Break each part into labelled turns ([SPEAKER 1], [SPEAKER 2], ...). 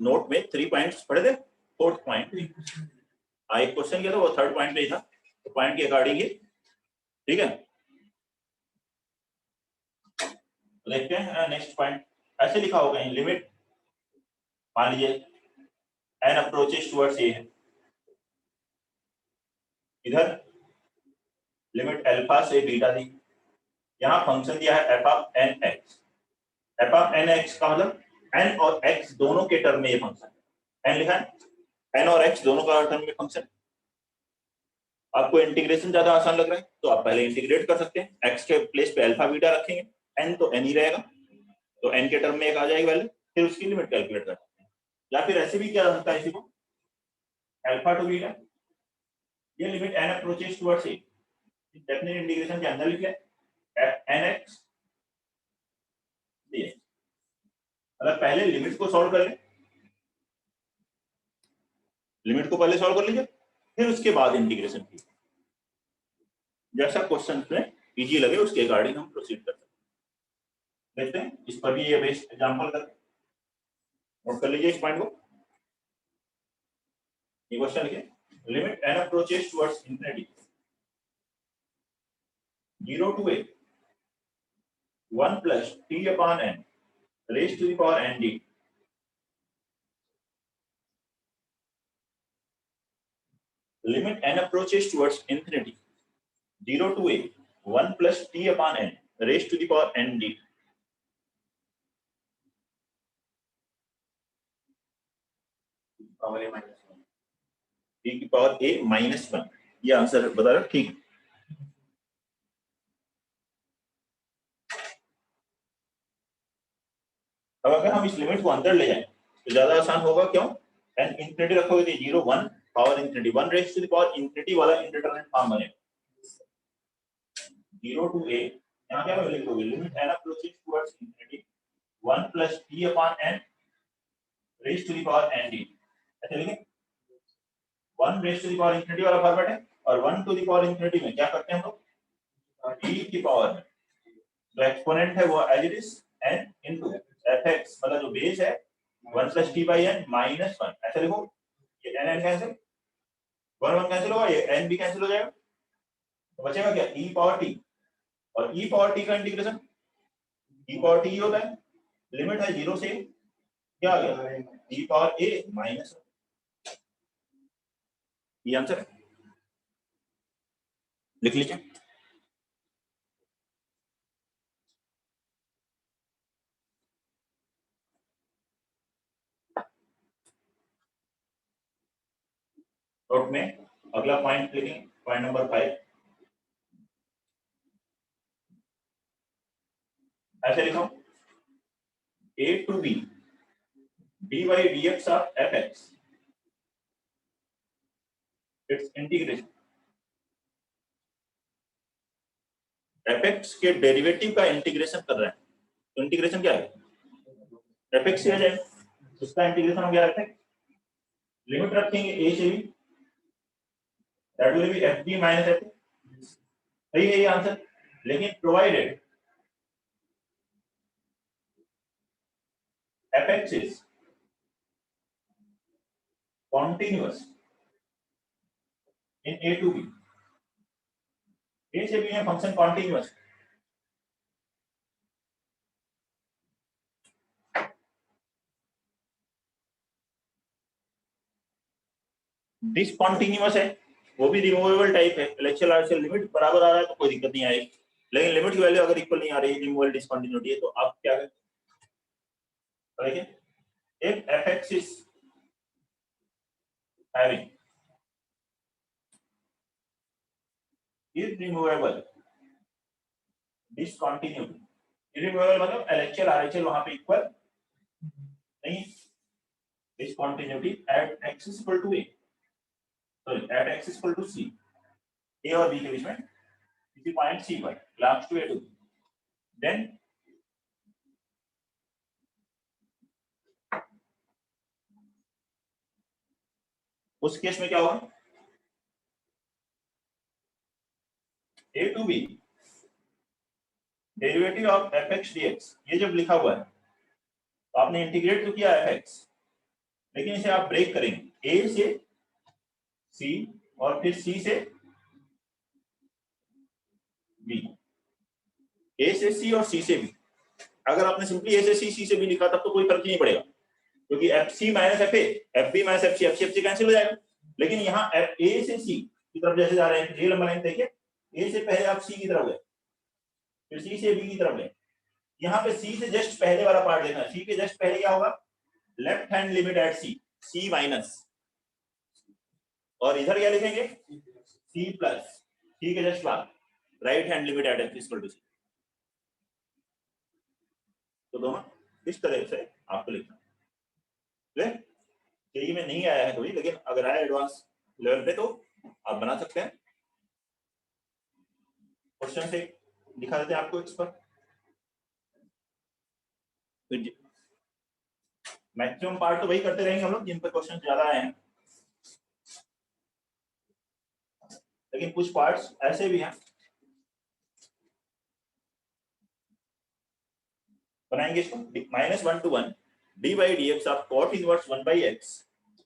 [SPEAKER 1] Note में 3 points पढ़े थे। फोर्थ पॉइंट एक क्वेश्चन किया था, वो थर्ड पॉइंट पे ही था, तो पॉइंट के अकॉर्डिंग ही, ठीक है। देखते हैं नेक्स्ट पॉइंट। ऐसे लिखा होगा लिमिट, मान लीजिए एन अप्रोचेस टुवर्ड्स ए है, इधर लिमिट अल्फा से बीटा थी, यहाँ फंक्शन दिया है f of n x. F of n x का मतलब एन और एक्स दोनों के टर्म में ये फंक्शन है, एन लिखा है, एन और एक्स दोनों का टर्म में फंक्शन। आपको इंटीग्रेशन ज्यादा आसान लग रहा है तो आप पहले इंटीग्रेट कर सकते हैं, एक्स के प्लेस पे अल्फा बीटा रखेंगे, एन तो एन ही रहेगा, तो एन के टर्म में एक आ जाएगी वैल्यू, फिर उसकी लिमिट कैलकुलेट कर सकते हैं। या फिर ऐसे भी किया जा सकता है इसी को, अल्फा टू बीटा, ये limit n approaches towards a, definite integration के अंदर लिखे एन एक्स डी, मतलब पहले लिमिट को सॉल्व कर लें, लिमिट को पहले सॉल्व कर लीजिए, फिर उसके बाद इंटीग्रेशन कीजिए, जैसा क्वेश्चन में इजी लगे उसके अकॉर्डिंग हम प्रोसीड कर सकते हैं। देखते हैं इस पर भी ये बेस्ट एग्जांपल करके नोट कर लीजिए इस पॉइंट को। ये क्वेश्चन लिखिए, limit n approaches towards infinity 0 to a 1 plus t upon n raised to the power n d, limit n approaches towards infinity 0 to a 1 plus t upon n raised to the power n d, e की power a minus 1, ये answer बता रहा ठीक। अब अगर हम इस limit को अंदर ले जाएं तो ज्यादा आसान होगा, क्यों, n इंफिनिटी रखोगे तो 0 1 power infinity 1 raise to the power infinity वाला इंडिटरमिनेट फॉर्म बनेगा। 0 to a, यहाँ क्या लिखोगे, limit n approaches towards infinity 1 plus t upon n raise to the power n d, ऐसे लिखें। 1 raise to the power infinity वाला format है, और 1 टू द पावर इंफिनिटी में क्या करते हैं हम लोग, e की पावर में जो एक्सपोनेंट है वो as it is n into fx, मतलब जो बेस है 1 plus t by n minus 1, ऐसे लिखो। ये n n कैंसिल, 1 1 कैंसिल होगा, ये n भी कैंसिल हो जाएगा, तो बचेगा क्या, e पावर t, और e पावर t का इंटीग्रेशन e पावर t होता है, लिमिट है 0 से क्या आ गया, e पावर a माइनस, ये आंसर है, लिख लीजिए। नोट में अगला पॉइंट लिखेंगे, पॉइंट नंबर 5, ऐसे लिखो, a to b dy dx of fx its integration, fx के डेरिवेटिव का इंटीग्रेशन कर रहे हैं, तो इंटीग्रेशन क्या है, fx से आ जाएगा, उसका इंटीग्रेशन हो गया fx, लिमिट रखेंगे a से b, that will be fb minus f, सही है ये आंसर, लेकिन provided fx is continuous in a to b, a से b में फंक्शन कॉन्टिन्यूअस, डिसकंटिन्यूअस है, वो भी रिमूवेबल टाइप है, एलएचएल आरएचएल लिमिट बराबर आ रहा है तो कोई दिक्कत नहीं आएगी, लेकिन लिमिट की वैल्यू अगर इक्वल नहीं आ रही है, रिमूवेबल डिसकंटिन्यूटी है, तो आप क्या करें, देखिए if fx is having irremovable discontinuity, irremovable मतलब एलएचएल आरएचएल वहां पे इक्वल नहीं, discontinuity at x is equal to a, sorry at x is equal to c, a और b के बीच में किसी पॉइंट c पर belongs to a to b, then उस केस में क्या होगा, a to b derivative of fx dx, ये जब लिखा हुआ है तो आपने इंटीग्रेट तो किया fx, लेकिन इसे आप ब्रेक करेंगे ए से सी और फिर सी से बी, ए से सी और सी से बी। अगर आपने सिंपली ए से सी से बी लिखा तब तो कोई फर्क नहीं पड़ेगा, क्योंकि f c minus f a, f b minus f c, f c f c cancel हो जाएगा। लेकिन यहाँ ए से सी की तरफ जैसे जा रहे हैं, ये लंबा लाइन देखिए, ए से पहले आप सी की तरफ गए, फिर सी से बी की तरफ गए। यहाँ पे सी से जस्ट पहले वाला पार्ट देखना, सी के जस्ट पहले क्या होगा, left hand limit at c, c minus, और इधर क्या लिखेंगे, सी प्लस, सी के जस्ट बाद right hand limit at F equal to C. तो दोनों इस तरह से आपको लिखना है। जेई में नहीं आया है कोई, लेकिन अगर आया एडवांस लेवल पे तो आप बना सकते हैं। क्वेश्चन से दिखा देते हैं आपको इस पर। मैक्सिमम पार्ट तो वही करते रहेंगे हम लोग जिन पर क्वेश्चन ज्यादा आए हैं, लेकिन कुछ पार्ट्स ऐसे भी हैं। बनाएंगे इसको, -1 to 1 D by D x of cot inverse 1 by x,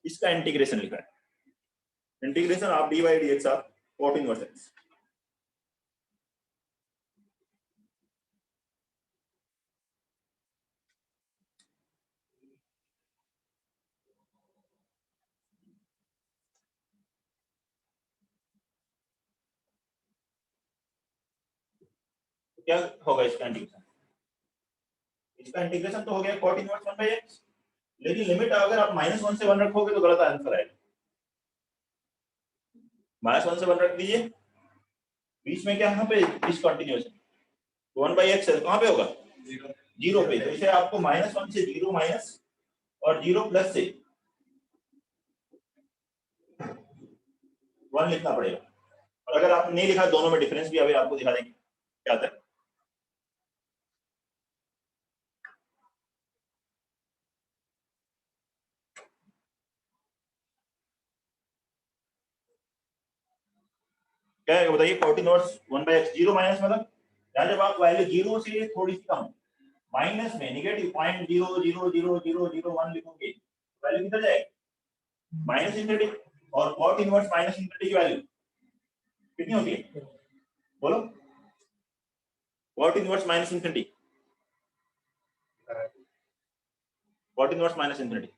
[SPEAKER 1] इसका इंटीग्रेशन लिखा है। Integration of D by D x of cot inverse x। क्या होगा इसका इंटीग्रेशन, इसका इंटीग्रेशन तो हो गया cot इनवर्स 1 by x, लेकिन लिमिट अगर आप -1 से 1 रखोगे तो गलत आंसर आएगा। -1 से 1 रख दीजिए, बीच में क्या यहाँ पे डिसकंटिन्यूएशन, 1 by x कहाँ पे होगा, जीरो पे, तो इसे आपको -1 से 0 माइनस और 0 प्लस से 1 लिखना पड़ेगा। और अगर आप नहीं लिखा, दोनों में डिफरेंस भी अभी आपको दिखा देंगे क्या आता है। क्या है बताइए, cot inverse 1 by x, 0 minus मतलब यहाँ जब आप वैल्यू 0 से थोड़ी सी कम माइनस में नेगेटिव 0.0000001 लिखोगे, वैल्यू किधर जाएगी, माइनस इंफिनिटी। और cot इनवर्स माइनस इंफिनिटी की वैल्यू कितनी होती है, बोलो, cot inverse minus infinity, cot inverse minus infinity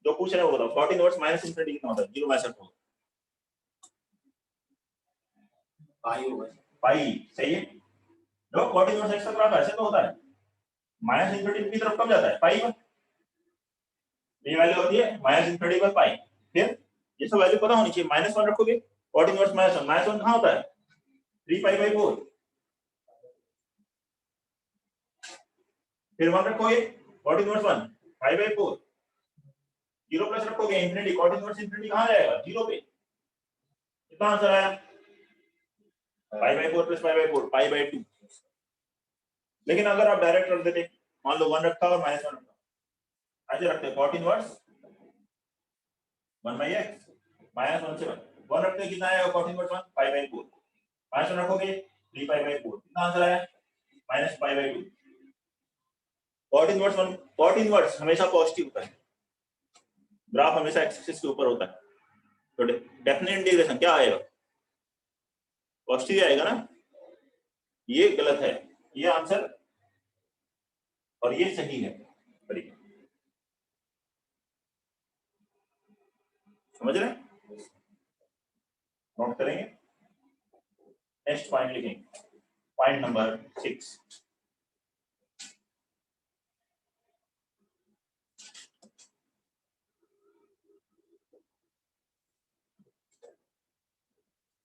[SPEAKER 1] जो पूछ रहे हैं वो बताओ, cot इनवर्स माइनस इंफिनिटी कितना होता है, 0 माइनस होगा, पाई, सही है। लो cot इनवर्स x का ग्राफ ऐसे तो होता है, माइनस इंफिनिटी की तरफ कब जाता है, पाई पर, ये वैल्यू होती है माइनस इंफिनिटी पर पाई। फिर ये सब वैल्यू पता होनी चाहिए, -1 रखोगे, cot इनवर्स -1 कहाँ होता है, 3 पाई बाई 4, फिर 1 रखोगे, cot inverse 1 pi by 4, 0 plus रखोगे इंफिनिटी, cot इनवर्स इंफिनिटी कहाँ जाएगा, 0 पे। कितना आंसर आया, pi by 4 plus pi by 4, pi by 2। लेकिन अगर आप डायरेक्ट रख देते, मान लो 1 रखा और -1 रखा, ऐसे रखते cot इनवर्स 1 by x, -1 से 1 रखते कितना आएगा, cot इनवर्स 1 पाई बाई 4, -1 रखोगे 3 पाई बाई 4, कितना आंसर आया, -pi by 2। cot inverse 1, cot inverse हमेशा पॉजिटिव होता है, ग्राफ हमेशा एक्स एक्सिस के ऊपर होता है, तो डेफिनेट इंटीग्रेशन क्या आएगा, पॉजिटिव आएगा ना। ये गलत है, ये आंसर और ये सही है, समझ रहे हैं, नोट करेंगे। नेक्स्ट पॉइंट लिखेंगे, point number 6।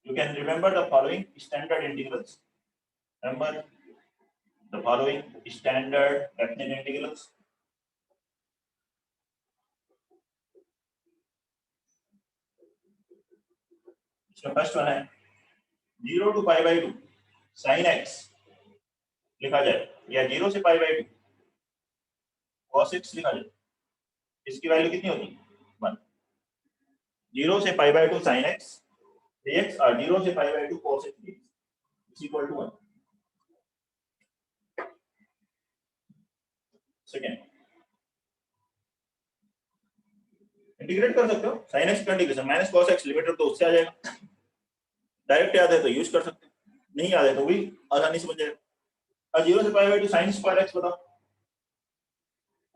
[SPEAKER 1] You can remember the following standard integrals. Remember the following standard definite integrals. इसमें फर्स्ट वन है 0 to pi by 2 sin x लिखा जाए, या 0 से पाई बाई 2 cos x लिखा जाए। इसकी वैल्यू कितनी होती है, 1। 0 से pi by 2 sin x dx और 0 से pi by 2 cos x dx is equal to 1। Second, integrate कर सकते हो, sin x का integration minus cos x limit तो उससे आ जाएगा। डायरेक्ट याद है तो यूज कर सकते हो, नहीं याद है तो भी आसानी से बन जाएगा। अब 0 से pi by two sin square x बताओ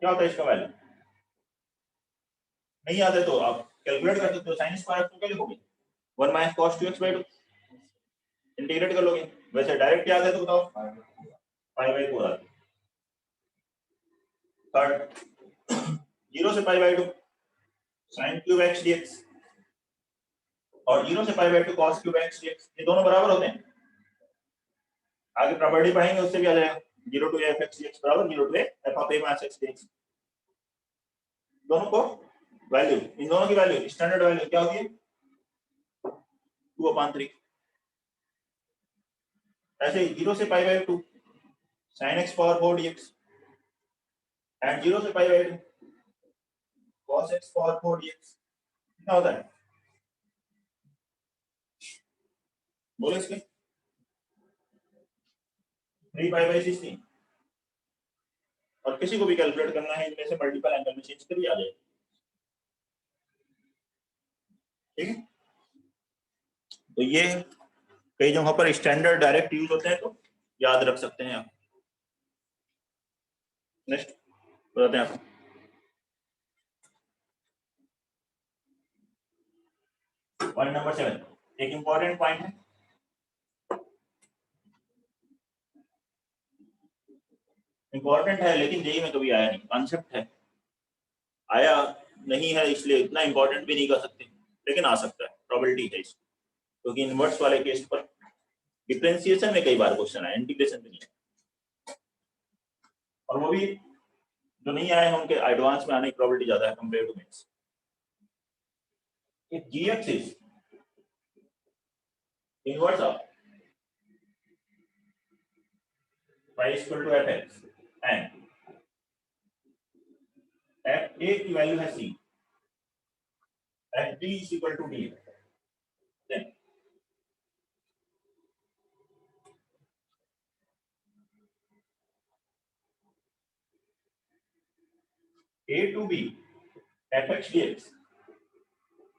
[SPEAKER 1] क्या होता है इसका वैल्यू, नहीं याद है तो आप कैलकुलेट कर सकते हो। sin स्क्वायर x को क्या लिखोगे 1 minus cos 2x by 2, integrate कर लोगे। वैसे डायरेक्ट याद है तो बताओ पाई बाई 4 आती है। थर्ड 0 से pi by 2 sin cube x dx और 0 से pi by 2 cos cube x dx, ये दोनों बराबर होते हैं। आगे प्रॉपर्टी पढ़ेंगे उससे भी आ जाएगा 0 to a f(x) dx बराबर 0 to a f of a minus x dx। दोनों को वैल्यू, इन दोनों की वैल्यू स्टैंडर्ड वैल्यू क्या होती है 2/3। ऐसे ही 0 से pi by 2 sin x power 4 dx and 0 से pi by 2 cos x power 4 dx कितना होता है बोलो इसके 3 पाई बाई 16। और किसी को भी कैलकुलेट करना है इनमें से मल्टीपल एंगल में चेंज करिए आ जाएगा। ठीक है, तो ये कई जगहों पर स्टैंडर्ड डायरेक्ट यूज होते हैं तो याद रख सकते हैं आप। नेक्स्ट बताते हैं आपको पॉइंट नंबर 7, एक इंपॉर्टेंट पॉइंट है। इंपॉर्टेंट है लेकिन जेई में कभी आया नहीं, कॉन्सेप्ट है, आया नहीं है इसलिए इतना इंपॉर्टेंट भी नहीं कर सकते, लेकिन आ सकता है, प्रोबेबिलिटी है इसकी, क्योंकि इनवर्स वाले केस पर डिफरेंशिएशन में कई बार क्वेश्चन आया, इंटीग्रेशन में नहीं है। और वो भी जो नहीं आए हैं उनके एडवांस में आने की प्रोबेबिलिटी ज्यादा है compare to men's. If gx is inverse of y is equal to fx and f a की वैल्यू है c and d is equal to d, then a to b fx dx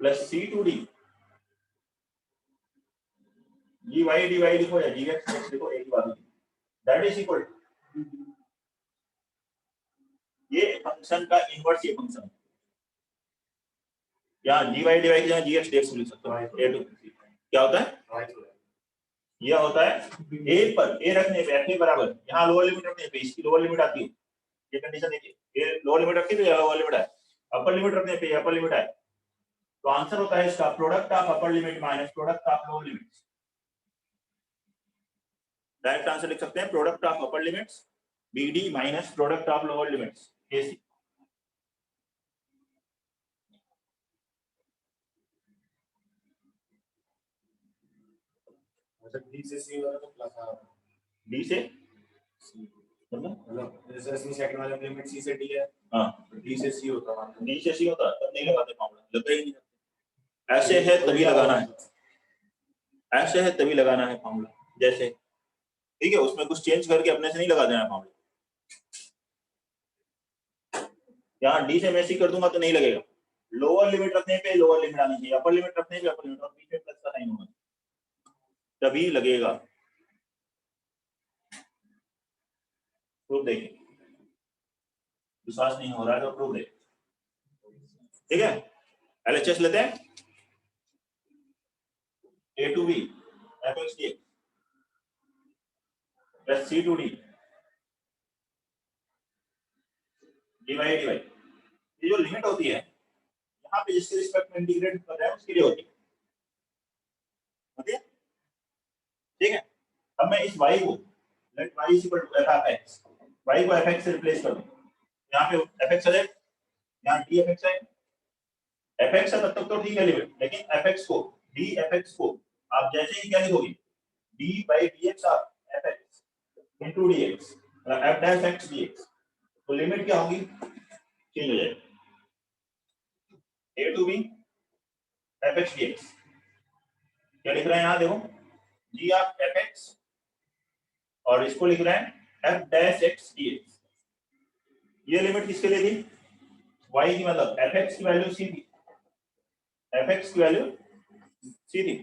[SPEAKER 1] plus c to d gy dy लिखो या gx dx लिखो, एक ही बात है, that is equal ये function का इनवर्स, ये फंक्शन यहाँ gy dy की जगह gx dx लिख सकते हो। a to क्या होता है यह होता है a पर a रखने पे f बराबर, यहाँ लोअर लिमिट रखने पे इसकी लोअर लिमिट आती है, ये कंडीशन देखिए, ये लोअर लिमिट रखी तो ये लोअर लिमिट है, अपर लिमिट रखने पे अपर लिमिट है, तो आंसर होता है इसका product of upper limit minus product of lower limits. Direct answer लिख सकते हैं product of upper limits bd minus product of lower limits ac।
[SPEAKER 2] D से सी होगा तो प्लस आ
[SPEAKER 1] d से
[SPEAKER 2] मतलब जैसे इसमें सेकंड वाले लिमिट सी से डी है,
[SPEAKER 1] हां
[SPEAKER 2] डी से सी होता है,
[SPEAKER 1] d से c होता है, तब नहीं लगाते फॉर्मूला, लगता ही नहीं, ऐसे है तभी लगाना है, ऐसे है तभी लगाना है फॉर्मूला, जैसे ठीक है उसमें कुछ चेंज करके अपने से नहीं लगा देना फॉर्मूला। यहाँ डी से मैं सी कर दूंगा तो नहीं लगेगा, लोअर लिमिट रखने पे लोअर लिमिट आनी चाहिए, अपर लिमिट रखने पे अपर लिमिट, और बीच में प्लस का साइन होगा तभी लगेगा। प्रूफ देखिए, विश्वास नहीं हो रहा है तो प्रूफ देखिए, ठीक है। एलएचएस लेते हैं a to b fx dx plus c to d dy dy, ये जो लिमिट होती है यहाँ पे जिसके रिस्पेक्ट में इंटीग्रेट कर रहे हैं उसके लिए होती है, ठीक है। अब मैं इस y को let y is equal to f of x, y को fx से रिप्लेस कर दूं, यहाँ पे fx है, यहाँ dfx है, fx है तब तक तो ठीक है लिमिट, लेकिन fx को dfx को आप जैसे ही क्या लिखोगे d by dx of fx into dx f dash x dx, तो लिमिट क्या होगी चेंज हो जाएगी a to b fx dx, क्या लिख रहे हैं यहाँ देखो g ऑफ fx और इसको लिख रहे हैं f dash x dx, ये लिमिट किसके लिए थी y की, मतलब fx की वैल्यू c थी, fx की वैल्यू c थी,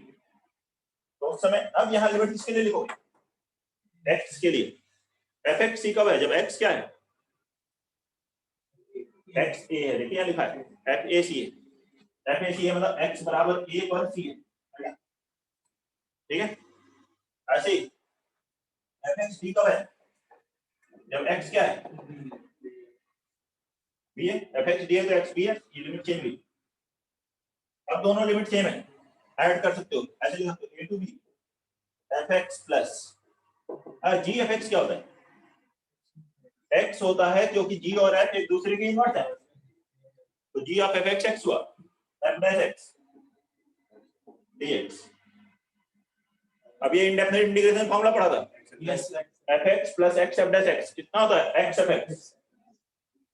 [SPEAKER 1] तो उस समय अब यहाँ लिमिट किसके लिए लिखोगे? x के लिए। fx c कब है? जब x क्या है? x a है, देखिए यहाँ लिखा है f a c है, f a c है मतलब x बराबर a पर c है, ठीक है। ऐसे ही fx b कब है? जब x क्या है? b है, fx d है तो x b है, ये लिमिट चेंज हुई। अब दोनों लिमिट सेम है, ऐड कर सकते हो, ऐसे लिख सकते हो a to b fx plus g fx क्या होता है? x होता है क्योंकि g और f एक दूसरे के इनवर्स है, तो g ऑफ fx x हुआ, f डैश x dx। अब ये इंडेफिनिट इंटीग्रेशन फॉर्मूला पढ़ा था,
[SPEAKER 2] yes
[SPEAKER 1] fx plus x f dash x कितना होता है? x fx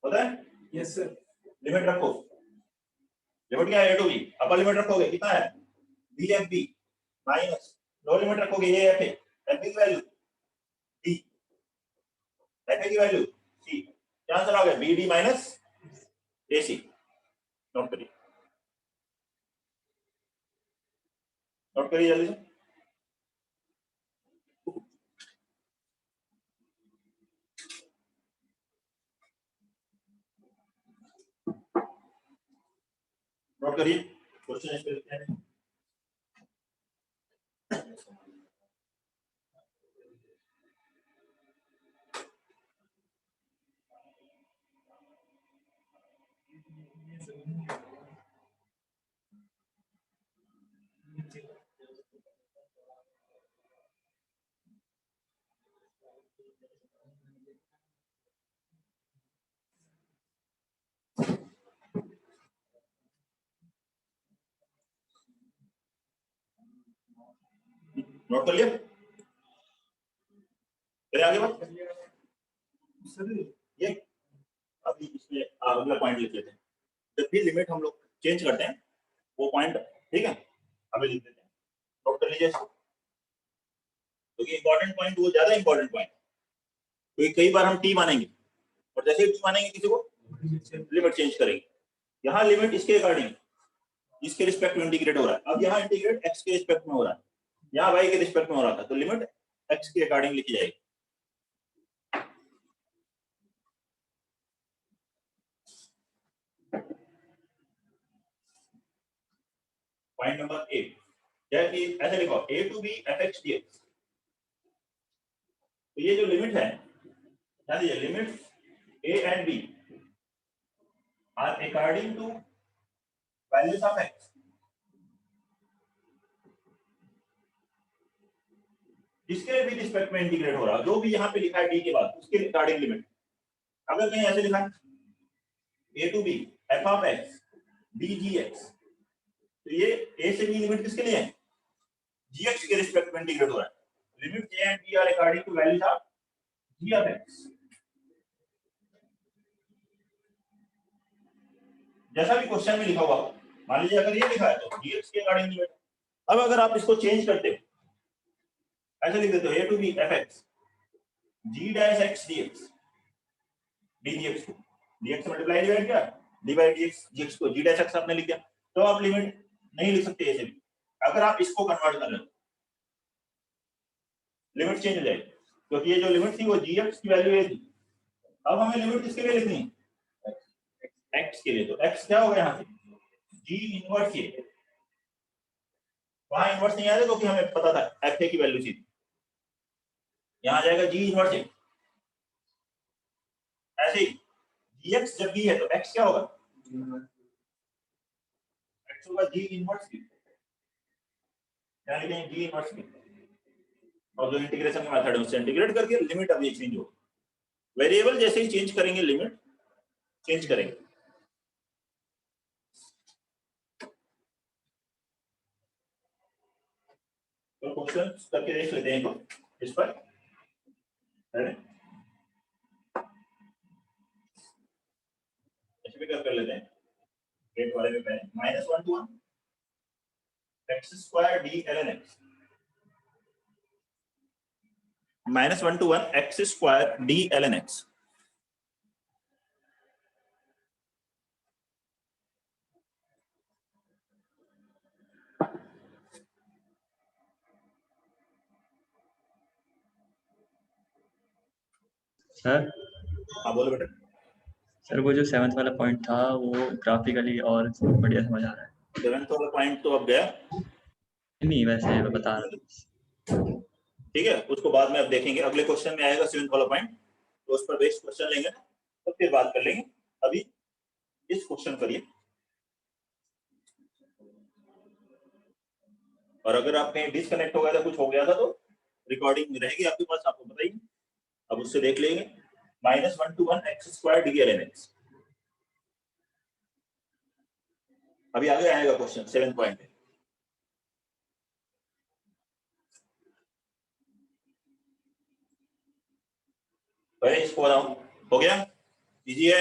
[SPEAKER 1] होता है।
[SPEAKER 2] Yes sir.
[SPEAKER 1] लिमिट रखो, लिमिट क्या है? a to b, upper limit रखोगे कितना है? b f b minus lower limit रखोगे a f a, f की वैल्यू d, f a की वैल्यू c, क्या आंसर आ गया? b d minus a c। Note करिए, नोट करिए जल्दी से। नोट करिए, क्वेश्चन इस पे लिखते हैं। नोट कर लिया, फिर आगे बात सर। ये अभी इसमें अगला पॉइंट लिख लेते हैं, जब भी लिमिट हम लोग चेंज करते हैं वो पॉइंट, ठीक है, अभी लिख देते हैं। नोट कर लीजिए, क्योंकि इंपॉर्टेंट पॉइंट वो ज्यादा इंपॉर्टेंट पॉइंट, क्योंकि कई बार हम टी मानेंगे और जैसे ही टी मानेंगे किसी को लिमिट चेंज करेंगे। यहाँ लिमिट इसके अकॉर्डिंग, इसके रिस्पेक्ट में इंटीग्रेट हो रहा है, अब यहाँ इंटीग्रेट एक्स के रिस्पेक्ट में हो रहा है, यहाँ वाई के रिस्पेक्ट में हो रहा था, तो लिमिट एक्स के अकॉर्डिंग लिखी जाएगी। पॉइंट नंबर 8, जैसे ऐसे लिखो a to b fx dx, तो ये जो लिमिट है, ध्यान दीजिए, limit a and b are according to values of x, जिसके भी रिस्पेक्ट में इंटीग्रेट हो रहा है, जो भी यहाँ पे लिखा है d के बाद उसके अकॉर्डिंग लिमिट। अगर कहीं ऐसे लिखा है a to b f of x b gx, तो ये a से b लिमिट किसके लिए है? gx के रिस्पेक्ट में इंटीग्रेट हो रहा है, limit a and b are according to values of g of x। जैसा भी क्वेश्चन में लिखा हुआ, मान लीजिए अगर ये लिखा है तो gx के अकॉर्डिंग लिमिट। अब अगर आप इसको चेंज करते हो, ऐसे लिख देते हो a to b fx g dash x dx, d dx को dx से मल्टीप्लाई डिवाइड किया, d by dx, gx को g dash x आपने लिख दिया, तो आप लिमिट नहीं लिख सकते ऐसे भी। अगर आप इसको कन्वर्ट कर रहे हो लिमिट चेंज हो जाएगी, क्योंकि ये जो लिमिट थी वो gx की वैल्यू ये थी। अब हमें लिमिट किसके लिए लिखनी है? x के लिए, तो x क्या होगा यहाँ से? g इनवर्स ये, वहां इनवर्स नहीं आया क्योंकि हमें पता था f की वैल्यू थी, यहाँ जाएगा g इनवर्स ए। ऐसे ही gx जब b है तो x क्या होगा? x होगा g इनवर्स b, यहाँ लिखेंगे g इनवर्स b, और जो इंटीग्रेशन का मेथड है उससे इंटीग्रेट करके लिमिट अब ये चेंज होगा। वेरिएबल जैसे ही चेंज करेंगे लिमिट चेंज करेंगे। तो क्वेश्चन करके देख लेते हैं इस पर, ऐसे भी कर लेते हैं, रेट वाले में पहले -1 to 1 x square d ln x, -1 to 1 x square d ln x।
[SPEAKER 3] Sir
[SPEAKER 1] हाँ बोलो बेटा।
[SPEAKER 3] सर वो जो 7th वाला पॉइंट था वो ग्राफिकली और बढ़िया समझ आ रहा है।
[SPEAKER 1] 7th वाला पॉइंट तो अब गया,
[SPEAKER 3] नहीं वैसे मैं बता रहा था।
[SPEAKER 1] ठीक है, उसको बाद में अब देखेंगे, अगले क्वेश्चन में आएगा 7th वाला पॉइंट, तो उस पर बेस्ड क्वेश्चन लेंगे ना, तो फिर बात कर लेंगे। अभी इस क्वेश्चन करिए, और अगर आप कहीं डिसकनेक्ट हो गया था, कुछ हो गया था, तो रिकॉर्डिंग रहेगी आपके पास, आपको बताइए। अब उससे देख लेंगे। -1 to 1 x² dln(x). अभी आगे आएगा क्वेश्चन 7th पॉइंट में। पहले इसको बताऊं, हो गया, इजी है।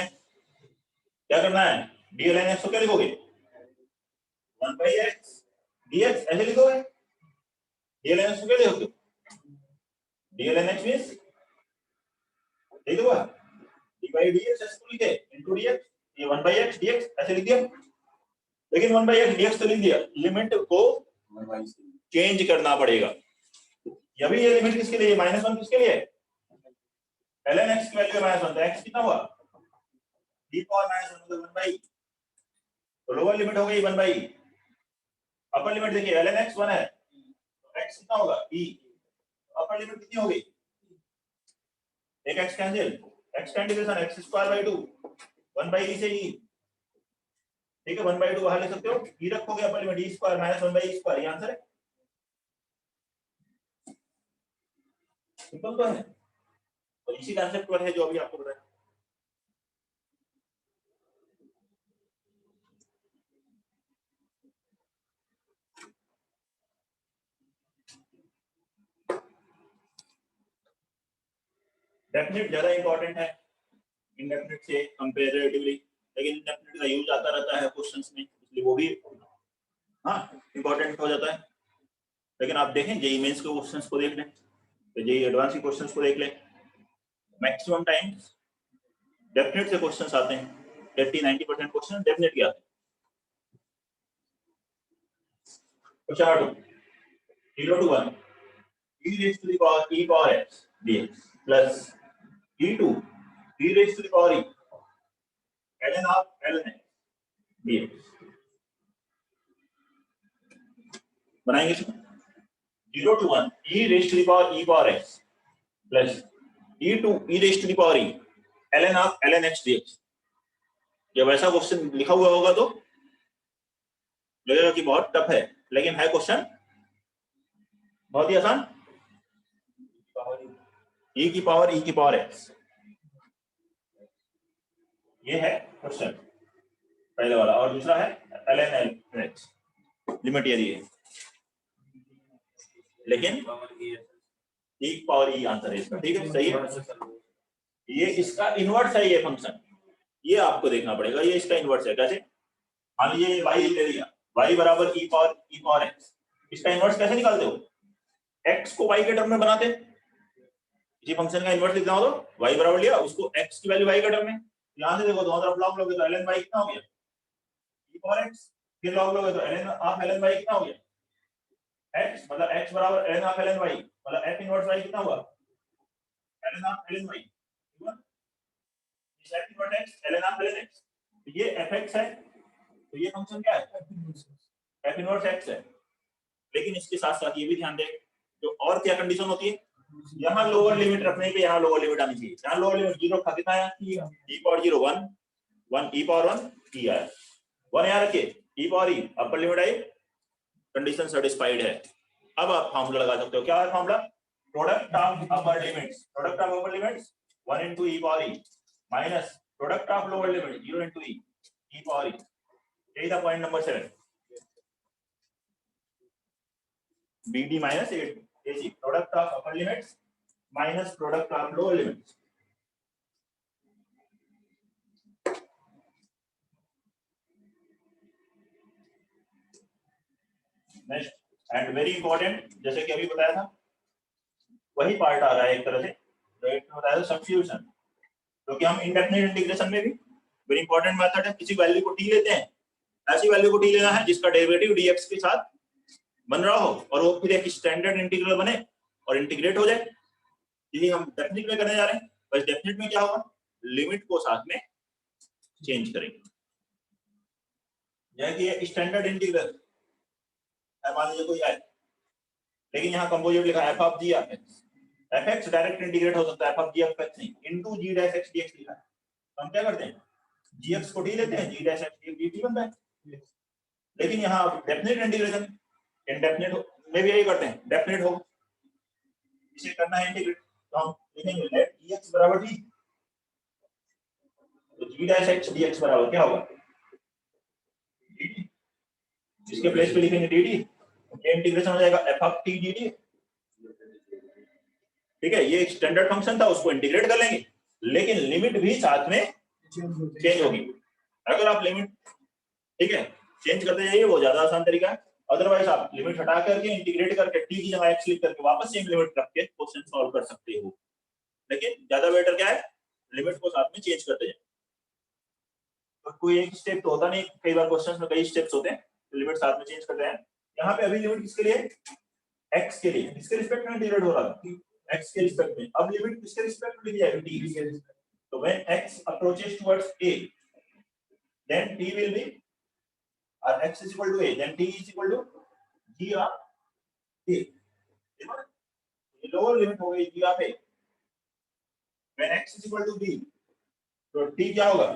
[SPEAKER 1] क्या करना है, dln(x) को क्या लिखोगे, 1/x dx, ऐसे लिखोगे। dln(x) को क्या लिखोगे, dln(x) मींस लिख दो d/dx, x को लिखे into dx, ये 1/x dx ऐसे लिख दिया। लेकिन 1/x dx तो लिख दिया, लिमिट को चेंज करना पड़ेगा। अभी ये लिमिट किसके लिए, -1 किसके लिए, ln x की वैल्यू -1, तो x कितना हुआ, d पावर -1 मतलब 1/e, तो लोअर लिमिट हो गई 1/e। अपर लिमिट देखिए, ln x 1 है, तो x कितना होगा, e। अपर लिमिट कितनी हो गई, एक x कैंसिल, x का इंटीग्रेशन x²/2 1/e से e, ठीक है, 1/2 बाहर ले सकते हो, e रखोगे अपर लिमिट e² -1/e², ये आंसर है। सिंपल तो है, और इसी कॉन्सेप्ट पर है जो अभी आपको बताया। डेफिनेट ज्यादा इंपॉर्टेंट है इंडेफिनेट से कंपैरेटिवली, लेकिन इंडेफिनेट का यूज आता रहता है क्वेश्चंस में, इसलिए वो भी हाँ इंपॉर्टेंट हो जाता है। लेकिन आप देखें जेईई मेंस के क्वेश्चंस को देख लें, तो जेईई एडवांस के क्वेश्चंस को देख लें, मैक्सिमम टाइम्स डेफिनेट से क्वेश्चंस आते हैं, 80-90% क्वेश्चन डेफिनेट के आते हैं। Question 0 to 1 e raised to the power e power x dx plus e2 e raised to the power e ln of ln x dx। बनाएंगे इसको, 0 to 1 e raised to the power e power x plus e2 e raised to the power e ln of ln x dx। जब ऐसा question लिखा हुआ होगा तो लगेगा कि बहुत टफ है, लेकिन है क्वेश्चन बहुत ही आसान, e की पावर x, ये है क्वेश्चन पहले वाला, और दूसरा है ln x, लिमिट ये दी है, लेकिन e की पावर e आंसर है इसका, ठीक है, सही है। ये इसका इनवर्स है, ये फंक्शन, ये आपको देखना पड़ेगा, ये इसका इनवर्स है। कैसे, मान लीजिए y ले लिया, y बराबर e पावर x, इसका इनवर्स कैसे निकालते हो, x को y के टर्म में बनाते, किसी फंक्शन का इनवर्स लिखना हो तो y बराबर लिया, उसको x की वैल्यू y के टर्म में, यहां से देखो दोनों तरफ लॉग लोगे तो ln y कितना हो गया, e पावर x, फिर लॉग लोगे तो ln ऑफ ln y कितना हो गया, x मतलब x बराबर ln ऑफ ln y, मतलब f इनवर्स y कितना हुआ, ln ऑफ ln y, ठीक है, इस f inverse x ln of ln x, तो ये fx है, तो ये फंक्शन क्या है, f इनवर्स x है। लेकिन इसके साथ साथ ये भी ध्यान दें, जो और क्या कंडीशन होती है, यहाँ लोअर लिमिट रखने पे यहाँ लोअर लिमिट आनी चाहिए, यहाँ लोअर लिमिट 0 कितना आया, e power 0 1 e power 1 e आया, 1 यहाँ रखिए, e power e upper limit आई, कंडीशन सेटिस्फाइड है। अब आप फार्मूला लगा सकते हो, क्या है formula, product of upper limits 1 into e power e minus product of lower limit 0 into e power e, यही था point number 7, bd minus ac, product of upper limits minus product of lower limits। Next and very important, जैसे कि अभी बताया था वही part आ रहा है एक तरह से, जो एक बताया था सब्स्टिट्यूशन, क्योंकि हम इंडेफिनिट इंटीग्रेशन में भी वेरी इंपॉर्टेंट मेथड है, किसी वैल्यू को t लेते हैं, ऐसी वैल्यू को t लेना है जिसका डेरिवेटिव dx के साथ बन रहा हो, और वो फिर एक स्टैंडर्ड इंटीग्रल बने और इंटीग्रेट हो जाए, यही हम डेफिनेट में करने जा रहे हैं। बस डेफिनेट में क्या होगा, लिमिट को साथ में चेंज करेंगे। जैसे कि ये स्टैंडर्ड इंटीग्रल मान लीजिए कोई है, लेकिन यहाँ कंपोजिट लिखा है f of g of x. F x direct integrate हो सकता है, f of g of x नहीं, into g dash x dx लिखा है। तो हम क्या करते हैं, जी एक्स को डी लेते हैं, जी डैश एक्स डीएक्स डी बनता है। लेकिन यहाँ डेफिनेट इंटीग्रेशन, इनडेफिनेट में भी यही करते हैं, डेफिनेट हो इसे करना है इंटीग्रेट, तो हम लिखेंगे लेट जी एक्स बराबर डी, तो जी डैश एक्स डीएक्स बराबर क्या होगा, डी, जिसके प्लेस पे लिखेंगे डी डी, ये इंटीग्रेशन हो जाएगा F of T D D. ठीक है, ये एक स्टैंडर्ड फंक्शन था, उसको इंटीग्रेट कर लेंगे, लेकिन लिमिट भी साथ में चेंज होगी। अगर आप लिमिट ठीक है चेंज करते जाइए, वो ज्यादा आसान तरीका है। अदरवाइज आप लिमिट हटा करके इंटीग्रेट करके टी की जगह एक्स लिख करके वापस सेम लिमिट रख के क्वेश्चन सॉल्व कर सकते हो, लेकिन ज्यादा बेटर क्या है, लिमिट को साथ में चेंज करते जाए। तो कोई एक स्टेप तो होता नहीं, कई बार क्वेश्चंस में कई स्टेप्स होते हैं, तो लिमिट साथ में चेंज करते हैं। यहाँ पे अभी लिमिट किसके लिए, एक्स के लिए, किसके रिस्पेक्ट में इंटीग्रेट हो रहा है, एक्स के रिस्पेक्ट में। अब लिमिट किसके रिस्पेक्ट में लिखी जाएगी, टी के रिस्पेक्ट। तो when x approaches towards a, then t will be x is equal to a, then t is equal to g of a. ये लोअर लिमिट हो गई g of a। when x is equal to b, तो t क्या होगा,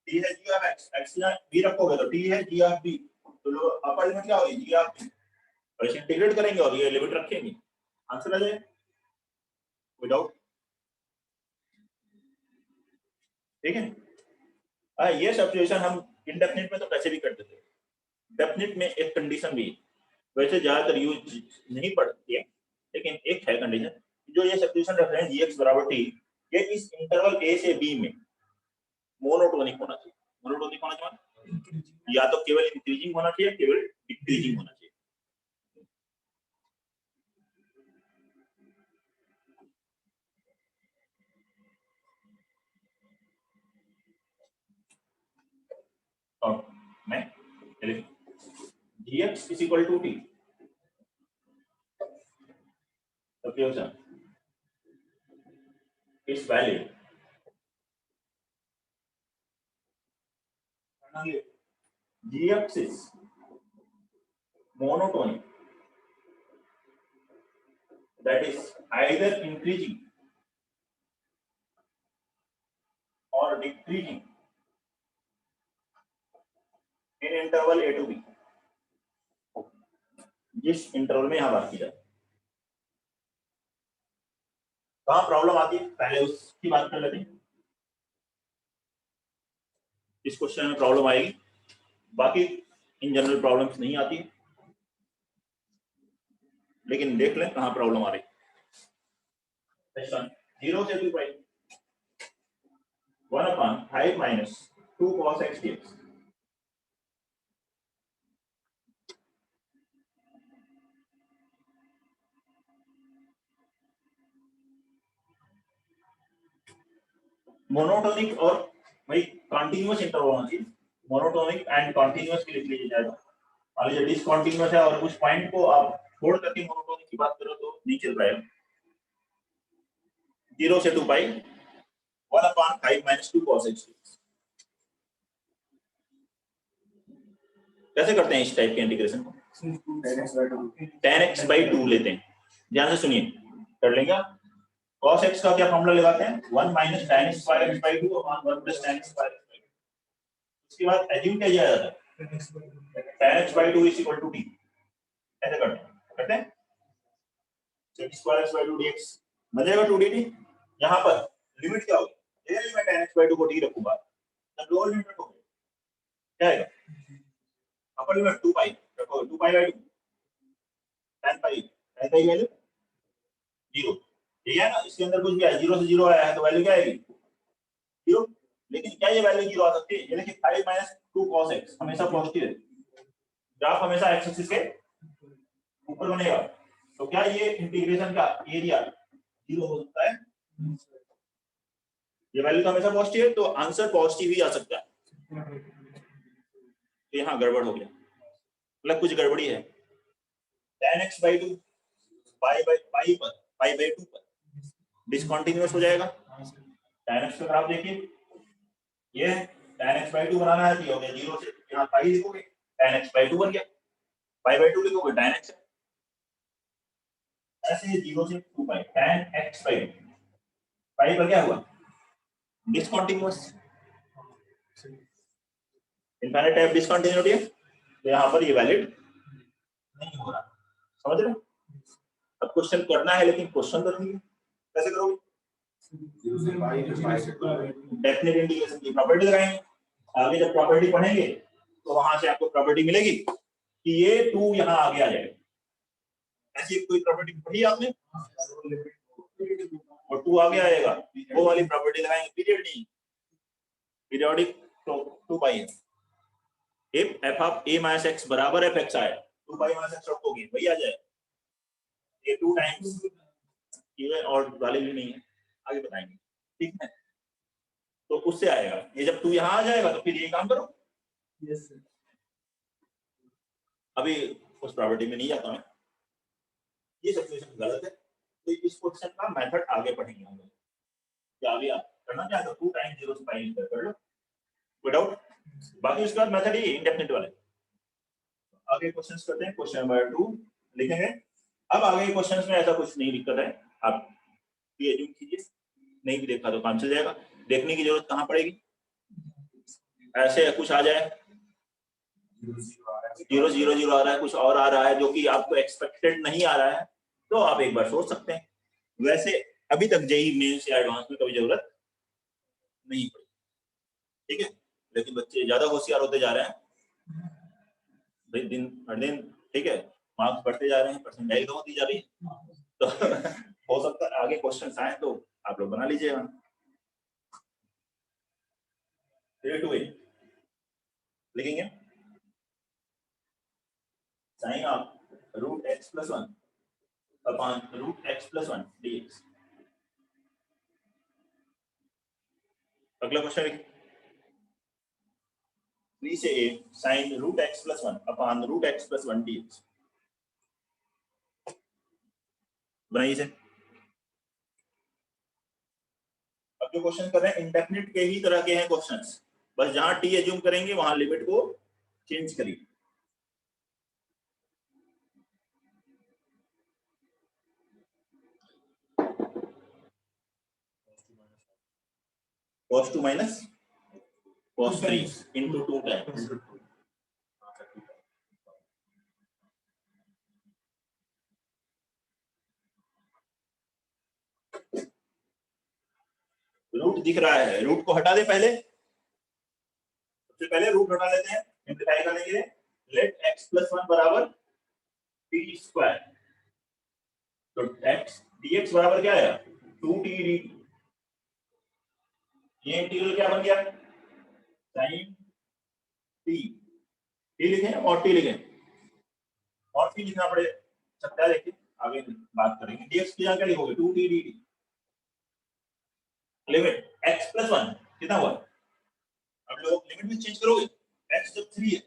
[SPEAKER 1] t है g of x, x ना b रखोगे तो t है g of b, तो अपर लिमिट क्या होगी, g of b। और इसे इंटीग्रेट करेंगे और ये लिमिट रखेंगे, आंसर आ जाए विदाउट। ठीक है, ये सब्स्टिट्यूशन हम इंडेफिनिट में तो कैसे भी करते थे, डेफिनिट में एक कंडीशन भी वैसे ज्यादातर यूज नहीं पड़ती है, लेकिन एक है कंडीशन, जो ये सब्स्टिट्यूशन रख रहे हैं gx बराबर t, ये इस इंटरवल a से b में मोनोटोनिक होना चाहिए। मोनोटोनिक होना चाहिए, या तो केवल इंक्रीजिंग होना चाहिए, केवल डिक्रीजिंग होना चाहिए। और मैं gx is equal to t, solution is valid gx is monotonic, that is either increasing or decreasing in interval a to b। जिस इंटरवल में यहां बात की जाए, कहां प्रॉब्लम आती है पहले उसकी बात कर लेते हैं। इस क्वेश्चन में प्रॉब्लम आएगी, बाकी इन जनरल प्रॉब्लम्स नहीं आती, लेकिन देख लें कहां प्रॉब्लम आ रही। 0 से 2 पाई 1/5 minus 2 cos x dx। Monotonic और भाई कंटीन्यूअस इंटरवल होना चाहिए, मोनोटोनिक एंड कंटीन्यूअस के लिख लीजिए जाएगा। मान लीजिए डिसकंटीन्यूअस है और उस पॉइंट को आप छोड़ करके मोनोटोनिक की बात करो तो नहीं चल पाएगा। 0 से 2 पाई 1/5 minus 2 cos x dx। कैसे करते हैं इस टाइप के इंटीग्रेशन को, tan x by 2 लेते हैं, ध्यान से सुनिए, कर लेंगे। cos x का क्या फॉर्मूला लगाते हैं, 1 minus tan x square x by 2 upon 1 plus tan x square x by 2। उसके बाद एज्यूम किया जाता है tan x by 2 is equal to t, ऐसे करते हैं tan square x by 2 dx बनेगा 2dt। यहाँ पर लिमिट क्या होगी, यदि मैं tan x by 2 को t रखूंगा तब लोअर लिमिट रखोगे क्या आएगा, अपर लिमिट 2 पाई रखोगे, 2 पाई by 2 tan पाई वैल्यू 0। ठीक है ना, इसके अंदर कुछ भी है, 0 से 0 आया है तो वैल्यू क्या आएगी 0। लेकिन क्या ये वैल्यू 0 आ सकती है, ये देखिए 5 minus 2 cos x हमेशा पॉजिटिव है, ग्राफ हमेशा x एक्सिस के ऊपर बनेगा, तो क्या ये इंटीग्रेशन का एरिया 0 हो सकता है, ये वैल्यू तो हमेशा पॉजिटिव है, तो आंसर पॉजिटिव ही आ सकता है। तो यहाँ गड़बड़ हो गया, मतलब कुछ गड़बड़ी है। tan x by 2 pi by 2 पर डिसकंटिन्यूअस हो जाएगा। tan x का ग्राफ देखिए, ये tan x/2 बनाना है तो हो गया 0 से यहाँ पाई लिखोगे tan x/2 बन गया, पाई/2 लिखोगे tan x, ऐसे 0 से 2 पाई tan x/2 पाई पर क्या हुआ डिसकंटिन्यूअस, इनफाइनाइट टाइप डिसकंटिन्यूटी है तो यहाँ पर ये वैलिड नहीं हो रहा, समझ रहे हो। अब क्वेश्चन करना है लेकिन क्वेश्चन तो नहीं है, कैसे करोगे, डेफिनेट इंटीग्रेशन की प्रॉपर्टी लगाएंगे, आगे जब प्रॉपर्टी पढ़ेंगे तो वहां से आपको प्रॉपर्टी मिलेगी कि ये 2 यहाँ आगे आ जाएगा, ऐसी एक कोई प्रॉपर्टी पढ़ी आपने और 2 आगे आएगा, वो वाली प्रॉपर्टी लगाएंगे, पीरियड नहीं पीरियोडिक, तो 2 पाई है, if f of a minus x बराबर fx आए 2 पाई माइनस x रखोगे वही आ जाए, ये 2 टाइम्स इवन और वाले भी नहीं है, आगे बताएंगे, ठीक है। तो उससे आएगा, ये जब 2 यहाँ आ जाएगा तो फिर ये काम करो,
[SPEAKER 3] यस सर।
[SPEAKER 1] अभी उस प्रॉपर्टी में नहीं जाता मैं, ये सिचुएशन गलत है, तो इस क्वेश्चन का मेथड आगे पढ़ेंगे हम लोग, क्या अभी आप करना चाहते हो 2 टाइम्स 0 से पाई इंटर कर लो विदाउट, बाकी उसके बाद मेथड ही इंडेफिनिट वाले। आगे क्वेश्चंस करते हैं, क्वेश्चन नंबर 2 लिखेंगे। अब आगे क्वेश्चंस में ऐसा कुछ नहीं दिक्कत है, आप ये एज्यूम कीजिए, नहीं भी देखा तो काम चल जाएगा, देखने की जरूरत कहाँ पड़ेगी, ऐसे कुछ आ जाए 0 0 0 आ रहा है, कुछ और आ रहा है जो कि आपको एक्सपेक्टेड नहीं आ रहा है, तो आप एक बार सोच सकते हैं। वैसे अभी तक जेईई मेंस या एडवांस में कभी जरूरत नहीं पड़ी, ठीक है, लेकिन बच्चे ज्यादा होशियार होते जा रहे हैं भाई, दिन हर दिन, ठीक है, मार्क्स बढ़ते जा रहे हैं, परसेंटाइल कम होती जा रही है, तो हो सकता है आगे क्वेश्चंस आए तो आप लोग बना लीजिएगा। 3 लिखेंगे, sine of root x plus 1 upon root x plus 1 dx। अगला क्वेश्चन लिखिए, 3 से a sine root x plus 1 upon root x plus 1 dx, बनाइए इसे। अब जो क्वेश्चन कर रहे हैं इंडेफिनिट के ही तरह के हैं क्वेश्चंस, बस जहां टी एज्यूम करेंगे वहां लिमिट को चेंज करिए। cos 2 minus cos 3 into 2 times root दिख रहा है, रूट को हटा दे पहले, सबसे पहले रूट हटा लेते हैं, सिंपलीफाई करने के लिए लेट x प्लस 1 बराबर t स्क्वायर, तो x dx बराबर क्या आया 2t dt, ये इंटीग्रल क्या बन गया sin t, t लिखें और t लिखें, और t लिखना पड़े सकता है, देखिए आगे बात करेंगे। dx की क्या लिखोगे 2t dt, limit x plus 1 कितना हुआ, अब लोग लिमिट में चेंज करोगे, x जब 3 है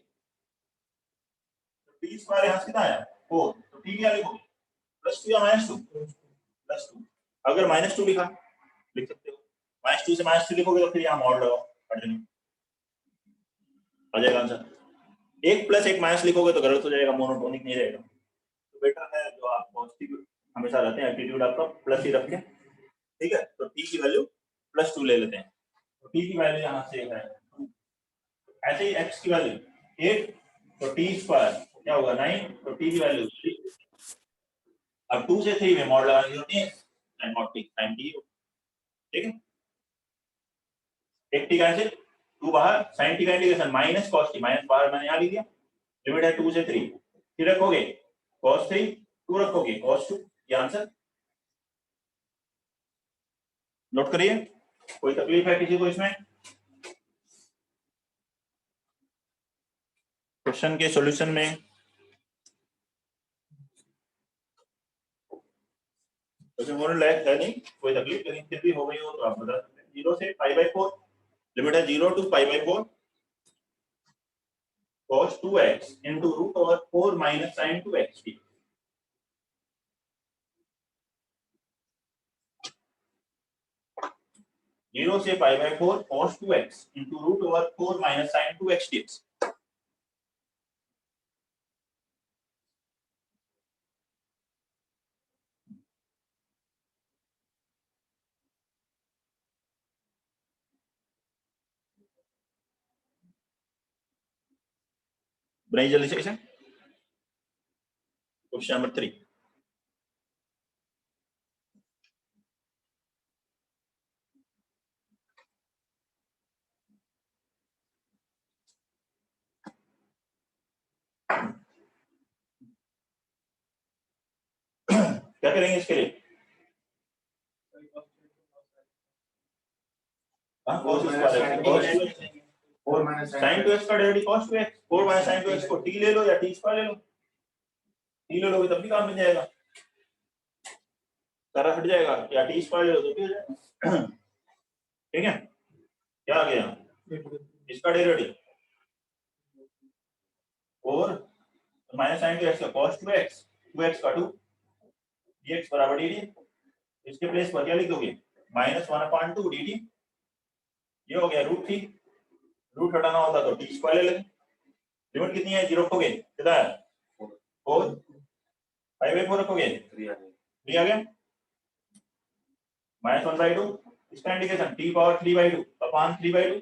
[SPEAKER 1] तो t स्क्वायर यहां से कितना आया 4, तो t क्या लिखोगे +2 या -2, +2, अगर -2 लिखा लिख सकते हो, -2 से -3 लिखोगे तो फिर यहां मॉड लगाओ, कंटिन्यू आ जाएगा आंसर। 1 + 1 माइनस लिखोगे तो गलत हो जाएगा, मोनोटोनिक नहीं रहेगा, तो बेटर है जो आप पॉजिटिव हमेशा रहते हैं, एटीट्यूड आपका प्लस ही रखें, ठीक है। तो t की वैल्यू +2 ले लेते हैं, तो t की वैल्यू यहां से है 2, ऐसे ही x की वैल्यू 8, तो t स्क्वायर क्या होगा 9, तो t की वैल्यू 3, अब 2 से 3 में मॉड लगाने की जरूरत है, and mod t time t, ठीक है, एक t कैंसिल, 2 बाहर, sin t का integration minus cos t, minus बाहर मैंने यहां लिख दिया, लिमिट है 2 से 3, फिर रखोगे cos 3, 2 रखोगे cos 2, ये आंसर नोट करिए। कोई तकलीफ है किसी को इसमें, क्वेश्चन के सॉल्यूशन में वैसे मोरल लायक है नहीं कोई तकलीफ, लेकिन फिर भी हो गई हो तो आप बता सकते हैं। 0 से π/4, लिमिट है 0 to π/4 cos 2x into √4 minus sin 2x t, 0 से pi by 4 cos 2x into root over 4 minus sin 2x dx. बनाइए जल्दी से इसे। Question number 3। क्या करेंगे इसके लिए? cos sin 2x का derivative cos 2x, 4 minus sin 2x को t ले लो या t स्क्वायर ले लो। t ले लोगे तब भी काम मिल जाएगा, सारा हट जाएगा, या t स्क्वायर ले लो तो भी हो जाएगा। ठीक है, क्या आ गया इसका डेरिवेटिव 4 minus sin 2x का cos 2x, 2x का 2 dx बराबर dt। इसके प्लेस पर क्या लिख दोगे? -1/2 dt। ये हो गया √3, रूट हटाना होता तो t स्क्वायर ले लेंगे। लिमिट कितनी है? 0 रखोगे कितना है? 4 5/4 रखोगे 3 आ गया, -1/2। इसका indication t power 3/2 upon 3/2।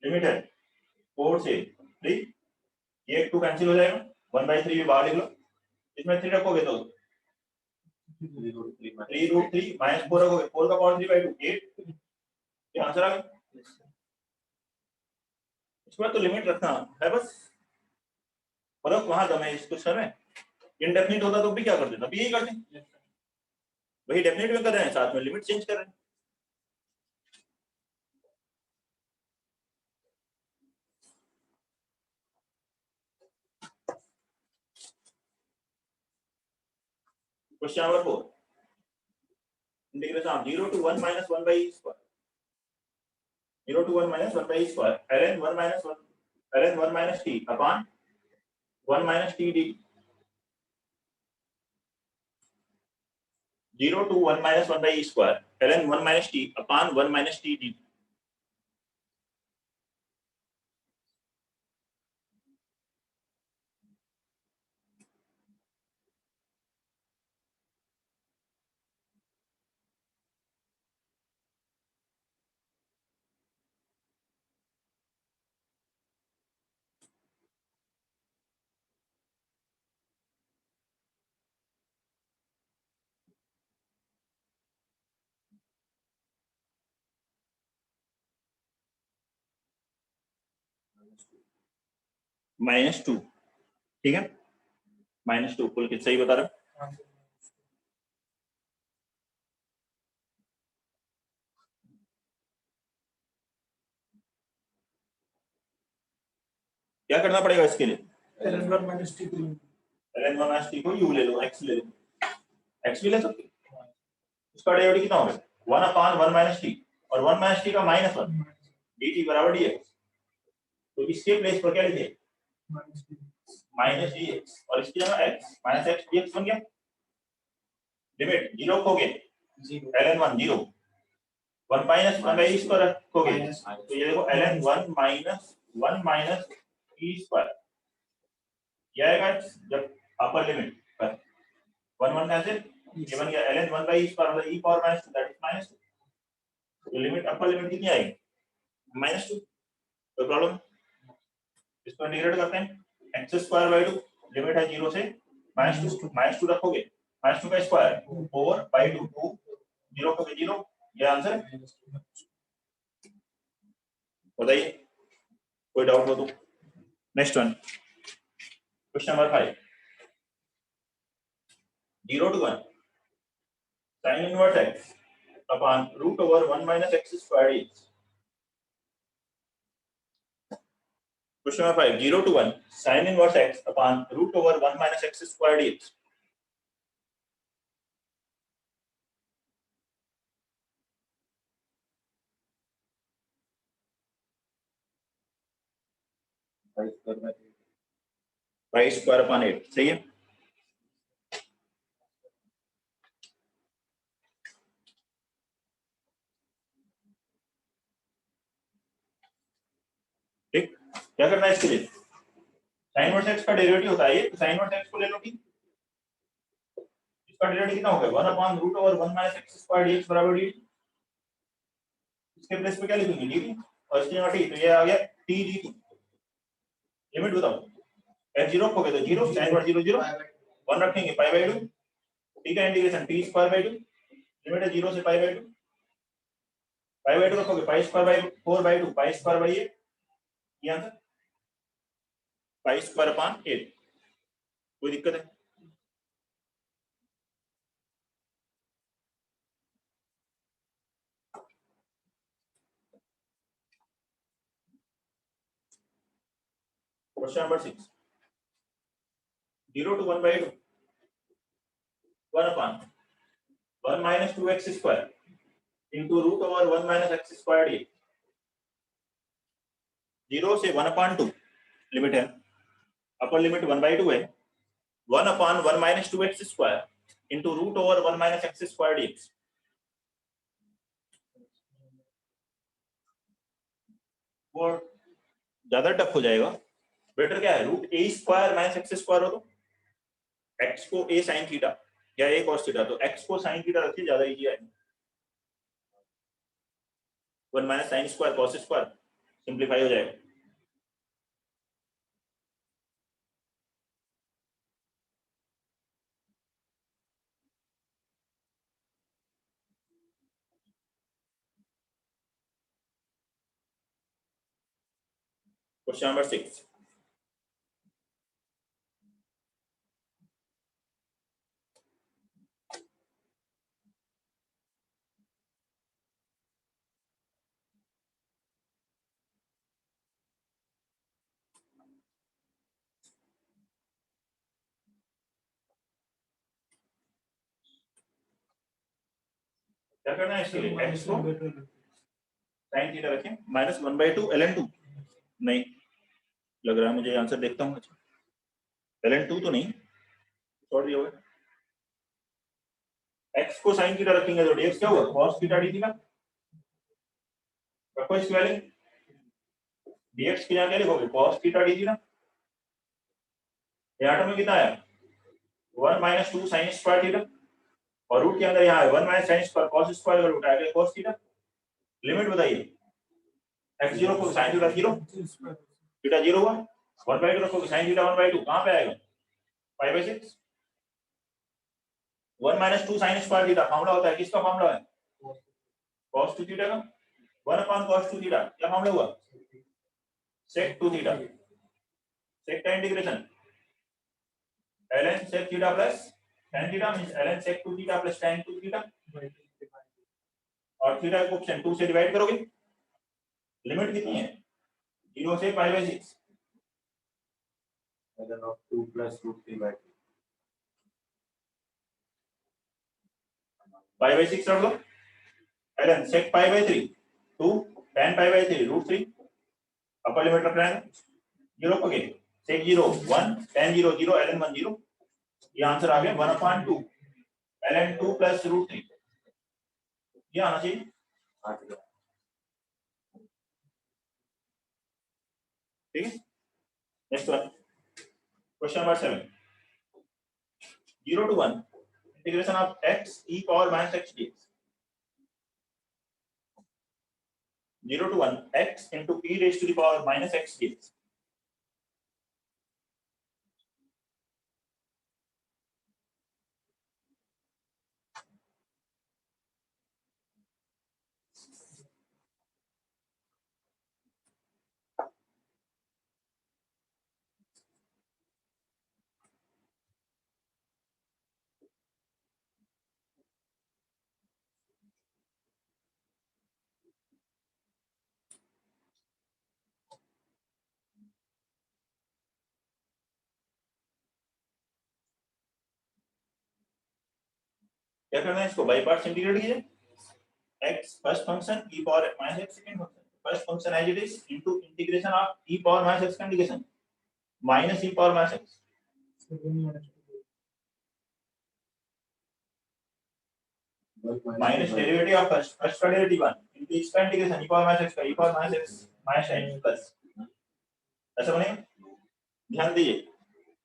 [SPEAKER 1] Limit है 4 से 3, ये 2 कैंसिल हो जाएगा, 1/3 भी बाहर लिख लो। इसमें 3 रखोगे तो 3√3 -4 रखोगे 4 का पावर 3/2 8। ये आंसर आ गया। इसमें तो लिमिट रखना है बस, फर्क वहां दम है इस क्वेश्चन में। इनडेफिनिट होता तो भी क्या कर देता, भी यही करते, वही डेफिनेट में कर रहे हैं, साथ में लिमिट चेंज कर रहे हैं। Question number 4, integration 0 to 1 minus 1 by e square, 0 to 1 minus 1 by e square ln 1 minus 1 ln 1 minus t upon 1 minus t dt। 0 to 1 minus 1 by e square ln 1 minus t upon 1 minus t dt। -2, ठीक है, -2 कुल कितना सही बता रहा हूं। क्या करना पड़ेगा इसके लिए?
[SPEAKER 2] ln1 minus t
[SPEAKER 1] को u ले लो, x ले लो, x भी ले सकते हो। इसका डेरिवेटिव कितना होगा? 1/1 minus t, और 1 minus t का -1 dt बराबर dx। तो इसके प्लेस पर क्या लिखे? -dx, और इसकी जगह x -x dx बन गया। लिमिट 0 रखोगे, ln1 0, 1 minus 1 by e square रखोगे तो ये देखो ln1 minus 1 minus e square, ये आएगा जब अपर लिमिट पर 1 1 कैंसिल, ये बन गया ln1 by e square मतलब e power -2 दैट इज -2। तो लिमिट अपर लिमिट कितनी आएगी? -2। कोई प्रॉब्लम? इसको इंटीग्रेट करते हैं, x स्क्वायर बाय 2, लिमिट है 0 से -2 रखोगे, -2 का स्क्वायर 4/2 2 0 रखोगे 0, ये आंसर है। बताइए कोई डाउट हो तो। Next one, question number 5, 0 to 1 sin inverse x upon root over 1 minus x squared dx। Question number 5, 0 to 1 sin inverse x upon root over 1 minus x squared dx। Pi square upon 8, सही है। क्या करना है इसके लिए? sin verse x का derivative होता है ये, तो sin वर्स x को ले लो ठीक, इसका डेरिवेटिव कितना हो गया 1 upon root over 1 minus x square dx बराबर dt। इसके प्लेस पे क्या लिखेंगे dt और इसके यहाँ t, तो ये आ गया t dt। लिमिट बताओ, f0 रखोगे तो 0, sin वर्स 0 0, 1 रखेंगे पाई बाय 2, t का integration t square by 2, limit है 0 से पाई बाय 2, पाई बाय 2 रखोगे pi square by 4 by 2, pi square by ये आंसर पाई स्क्वायर अपॉन 8। कोई दिक्कत है? Question number 6, 0 to 1 by 2, 1 upon 1 minus 2x square into root over 1 minus x square dx। 0 से 1 upon 2 limit है, upper limit 1 by 2 है, 1 upon 1 minus 2x square into root over 1 minus x square dx। वो ज्यादा tough हो जाएगा, better क्या है root a square minus x square हो तो x को a sin थीटा या a cos थीटा, तो x को sin थीटा रखिए, ज्यादा इजी है। 1 minus sin square cos square simplify हो जाएगा। क्वेश्चन नंबर 6, क्या करना है इसके लिए, x को sin थीटा रखें माइनस 1 by 2 ln2, नहीं लग रहा है मुझे, आंसर देखता हूँ। ln2 तो नहीं, छोड़ दिया होगा। x को sin थीटा रखेंगे तो dx क्या होगा cos थीटा डी थीटा, रखो इसकी वैल्यू, dx की जगह क्या लिखोगे cos थीटा डी थीटा। यहाँ में कितना आया 1 minus 2 sin स्क्वायर थीटा, और रूट के अंदर यहाँ है 1 minus sin square cos square का रूट आएगा cos थीटा। लिमिट बताइए, x0 को sin थीटा 0, थीटा 0 हुआ, 1 by 2 रखोगे sin थीटा 1 by 2 कहाँ पे आएगा 5/6। 1 minus 2 sin square theta formula होता है, किसका फार्मूला है cos 2 थीटा का, 1 upon cos 2 थीटा क्या फार्मूला हुआ sec 2 थीटा, sec का integration ln sec theta plus tan theta means ln sec 2 theta plus tan 2 theta, और थीटा को ऑप्शन 2 से डिवाइड करोगे। लिमिट कितनी है 0 से π/6,
[SPEAKER 2] ln of 2 plus root 3 by 2।
[SPEAKER 1] π/6 रख लो, ln sec π/3 2 tan π/3 √3, upper limit रख रहे हैं 0 रखोगे sec 0 1 tan 0 0 ln 1 0, ये आंसर आ गया 1/2 ln 2 plus √3, ये आना चाहिए। ठीक है, next one question number 7, 0 to 1 integration of x e power minus x dx। 0 to 1 x into e raised to the power minus x dx। क्या करना है इसको बाई पार्ट्स इंटीग्रेट कीजिए, x first function e power minus x second function, first function as it is into integration of e power minus x का integration minus e power minus x, minus derivative of first का derivative 1 into इसका integration e power minus x का e power minus x minus n plus ऐसा बनेगा, ध्यान दीजिए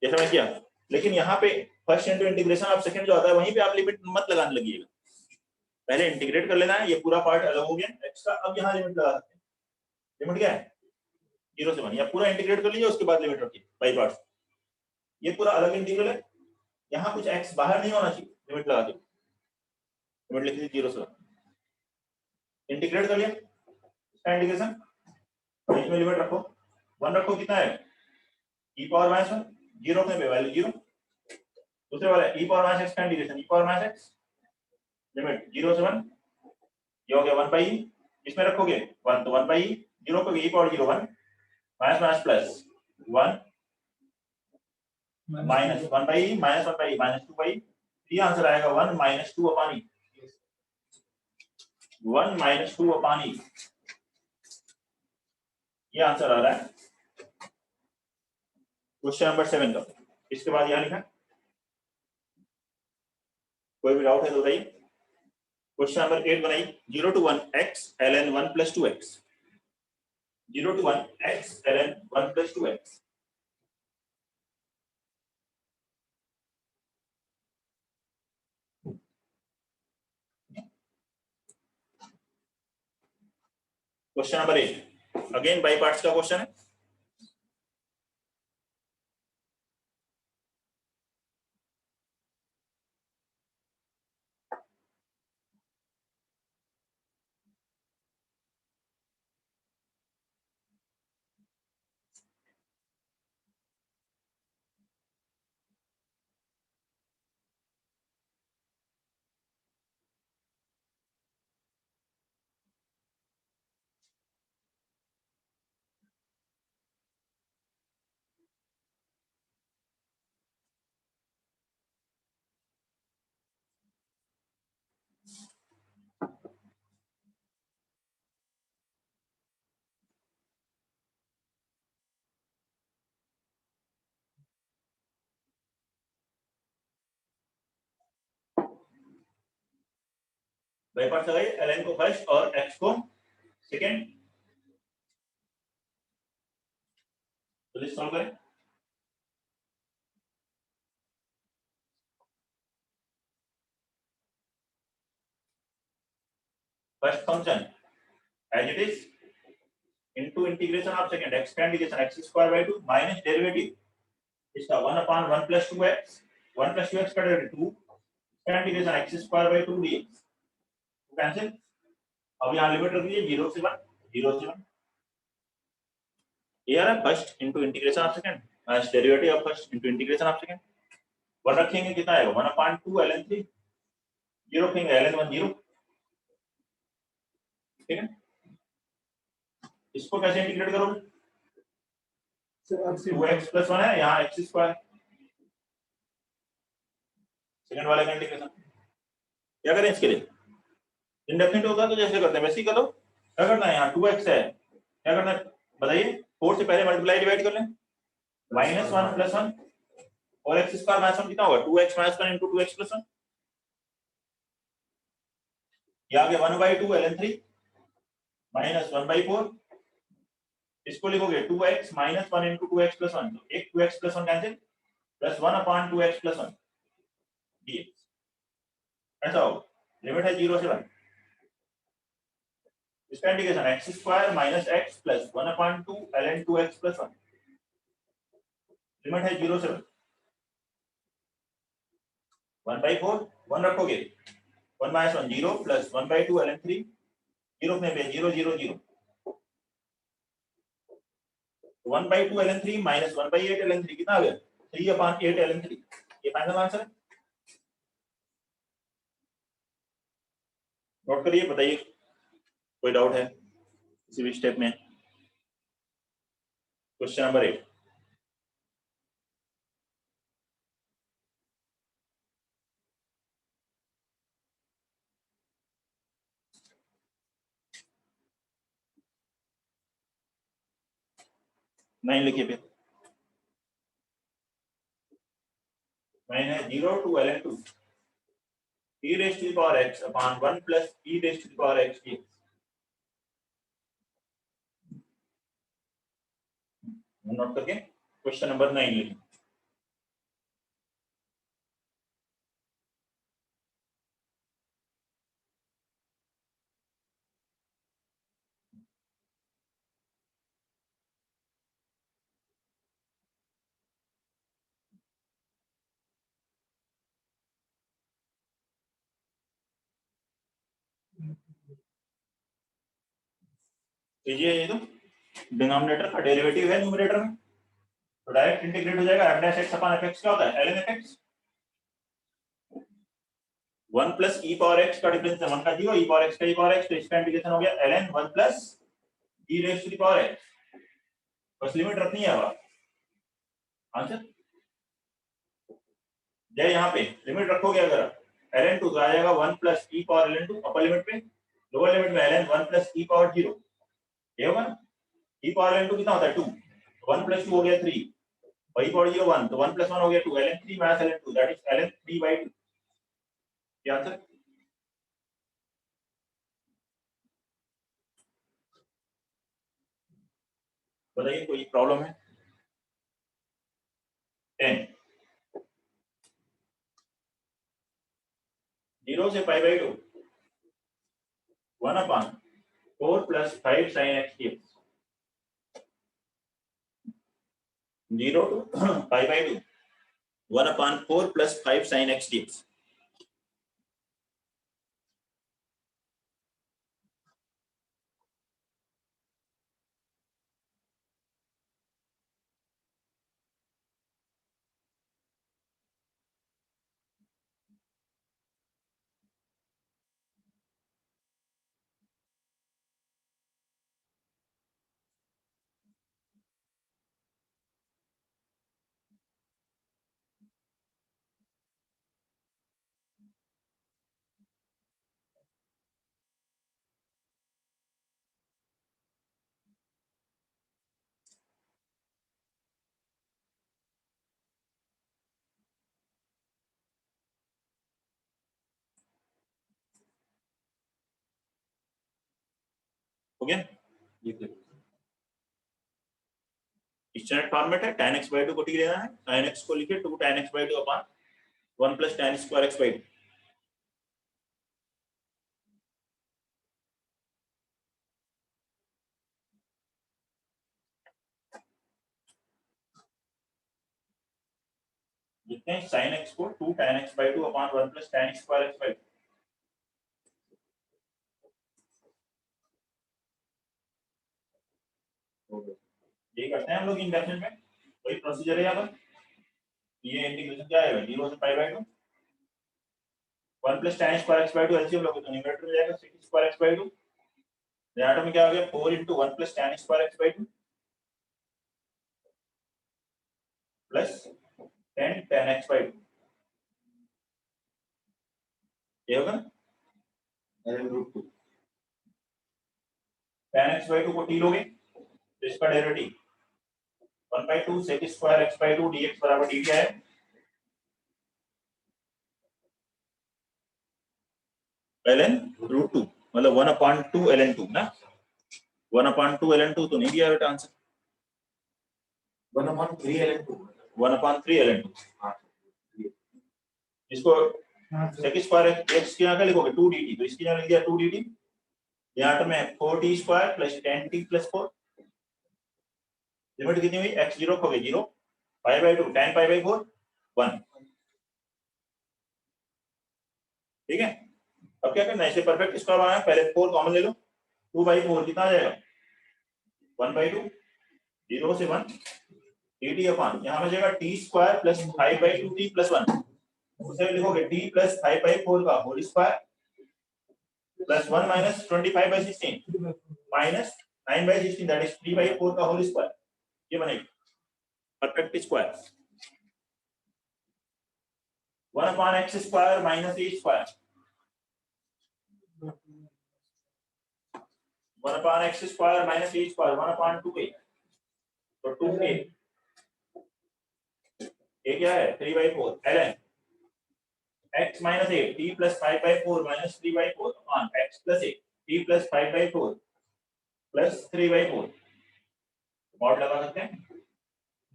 [SPEAKER 1] जैसा मैं किया। लेकिन यहाँ पे first into integration of second जो आता है वहीं पे आप लिमिट मत लगाने लगिएगा, पहले इंटीग्रेट कर लेना है, ये पूरा पार्ट अलग हो गया x का, अब यहाँ लिमिट लगा सकते हैं। लिमिट क्या है 0 से 1, या पूरा इंटीग्रेट कर लीजिए उसके बाद लिमिट रखिए बाई पार्ट्स। ये पूरा अलग इंटीग्रल है, यहाँ कुछ x बाहर नहीं होना चाहिए, लिमिट लगा दो, लिमिट लिख लीजिए 0 से 1, इंटीग्रेट कर लिया इसका इंटीग्रेशन, बीच में लिमिट रखो 1 रखो, कितना है e पावर माइनस 1, 0 रखने पे वैल्यू 0। दूसरे वाला e पावर माइनस x का integration, e power minus x, limit 0 से 1, ये हो गया 1 बाई, इसमें रखोगे 1 तो 1 बाई, 0 को e power 0 1 minus minus plus 1 minus 1 by minus 1 by minus 2 by, ये आंसर आएगा 1 minus 2 upon e, 1 minus 2 upon e, ये आंसर आ रहा है क्वेश्चन नंबर 7 का। इसके बाद यहाँ लिखा, कोई भी डाउट है तो बताइए। क्वेश्चन नंबर 8 बनाइए, 0 to 1 x ln 1 plus 2x, 0 to 1 x ln 1 plus 2x। Question number 8 again by parts का क्वेश्चन है। बाई पार्ट्स लगाइए, ln को फर्स्ट और x को सेकंड, तो लिस्ट सॉल्व करें। First function as it is into integration of second x का integration x square by 2 minus derivative इसका 1 upon 1 plus 2x, 1 plus 2x का डेरिवेटिव 2 का integration x square by 2 dx, तो cancel. अब यहाँ limit रख दीजिए 0 से 1, 0 से 1, ये आ रहा है first into integration of second minus derivative of first into integration of second, 1 रखेंगे कितना आएगा 1 अपॉन 2 ln 3, 0 रखेंगे ln 1 0, ठीक है। इसको कैसे इंटीग्रेट करोगे, 2x प्लस 1 है, यहाँ x स्क्वायर, सेकंड वाले का इंटीग्रेशन क्या करें इसके लिए, इंडेफिनिट होगा तो जैसे करते हैं वैसे ही करो। क्या करना है, यहाँ 2x है, क्या करना है बताइए, 4 से पहले मल्टीप्लाई डिवाइड कर लें, माइनस 1 प्लस 1 और x स्क्वायर माइनस 1 कितना होगा 2x minus 1 into 2x plus 1, ये आ गया 1 बाई 2 ln 3 माइनस 1 बाई 4, इसको लिखोगे 2x minus 1 into 2x plus 1, तो एक 2x plus 1 cancel, plus 1 upon 2x plus 1 dx, ऐसा होगा। लिमिट है 0 से 1, इसका integration x square minus x plus 1 upon 2 ln 2x plus 1, limit है 0 से 1, 1 बाई 4 1 रखोगे 1 माइनस 1 0 प्लस 1 बाई 2 ln 3, 0 में 0 0 0, 1 by 2 ln 3 minus 1 by 8 ln 3 कितना आ गया 3 अपॉन 8 ln 3, ये फाइनल आंसर है। नोट करिए, बताइए कोई डाउट है किसी भी स्टेप में। क्वेश्चन नंबर 8 9 लिखिए, फिर 9 है 0 to ln 2 e raised to the power x upon 1 plus e raised to the power x dx, note करके क्वेश्चन नंबर 9 लिखें। कीजिए ये तो डिनोमिनेटर का डेरिवेटिव है न्यूमरेटर में, तो डायरेक्ट इंटीग्रेट हो जाएगा। f dash x upon fx क्या होता है? ln fx। 1 plus e power x का डिफरेंस है 1 का 0, e पावर x का e पावर x, तो इसका इंटीग्रेशन हो गया ln 1 plus e raise to the power x। बस लिमिट रखनी है अब आंसर जय यहाँ पे लिमिट रखोगे अगर ln 2 तो आ जाएगा 1 plus e power ln 2 upper limit में, लोअर लिमिट में ln 1 प्लस e पावर 0, ये होगा ना। e पावर ln 2 कितना होता है 2, 1 प्लस 2 हो गया 3, e पावर 0 1, तो 1 प्लस 1 हो गया 2, ln 3 minus ln 2 that is ln 3/2। क्या आंसर? बताइए कोई प्रॉब्लम है? 10 0 से π/2 1 upon 4 plus 5 sin x dx 0 to π/2 1 upon 4 plus 5 sin x dx। हो गया? स्टैंडर्ड फॉर्मेट है tan x/2 को t लेना है, sin x को लिखे 2 tan x/2 upon 1 plus tan square x/2। लिखते हैं sin x को 2 tan x/2 upon 1 plus tan square x/2। ये करते हैं हम लोग इंडक्शन में, वही प्रोसीजर है यहाँ पर। ये इंटीग्रेशन क्या आएगा 0 से π/2 1 plus tan square x/2 LCM लोगे तो न्यूमरेटर में जाएगा sec स्क्वायर x/2, डिनोमिनेटर में क्या हो गया 4 into 1 plus tan square x/2 plus 10 tan x/2, ये होगा √2। tan x/2 को t लोगे तो इसका derivative 1/2 sec square x/2 dx बराबर dt है। ln √2 मतलब 1/2 ln 2 ना, 1/2 ln 2 तो नहीं दिया बेटा आंसर,
[SPEAKER 2] 1/3 ln 2
[SPEAKER 1] 1/3 ln 2। इसको sec स्क्वायर x की यहाँ क्या लिखोगे 2 dt, तो इसकी यहाँ लिख दिया 2 dt, यहाँ टर्म में 4t square plus 10t plus 4। Limit कितनी हुई x 0 खोगे 0, π/2 tan π/4 1। ठीक है, अब क्या करना है इसे परफेक्ट स्क्वायर बनाना है, पहले 4 कॉमन ले लो, 2/4 कितना आ जाएगा 1/2, 0 से 1 dt अपॉन यहाँ में जाएगा t square plus 5/2t plus 1, उसे लिखोगे t प्लस 5/4 का whole square plus 1 minus 25/16 minus 9/16 that is 3/4 का होल स्क्वायर, ये बनेगा perfect square 1/x square minus a square 1/x square minus a square 1/2a, तो 2a ये क्या है 3/4 ln x minus a t plus 5/4 minus 3/4 upon x plus a t plus 5/4 plus 3/4 mod लगा सकते हैं।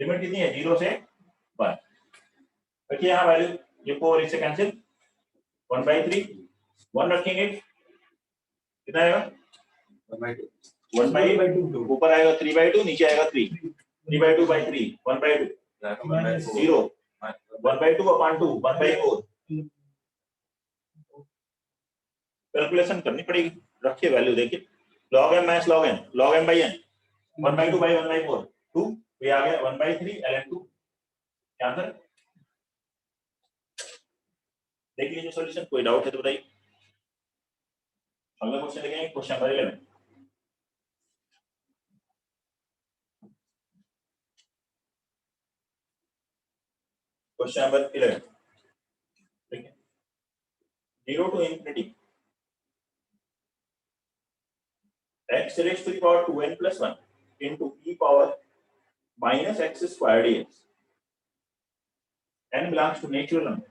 [SPEAKER 1] Limit कितनी है 0 से 1। देखिए यहाँ वैल्यू ये 4 इससे कैंसिल 1/3 1 रखेंगे कितना आएगा 1/2 ऊपर आएगा 3/2 नीचे आएगा 3 3/2/3 1/2 0 1/2 upon 2 1/4 कैलकुलेशन करनी पड़ेगी। रखिए वैल्यू देखिए log m minus log m by n 1/2 by 1/4 2 ये आ गया 1/3 ln2 क्या आंसर देख लीजिए सॉल्यूशन। कोई डाउट है तो बताइए। अगला क्वेश्चन देखेंगे क्वेश्चन नंबर 11। क्वेश्चन नंबर 11 देखिए 0 to infinity x raised to the power 2n plus 1 into e power minus x squared dx n belongs to natural number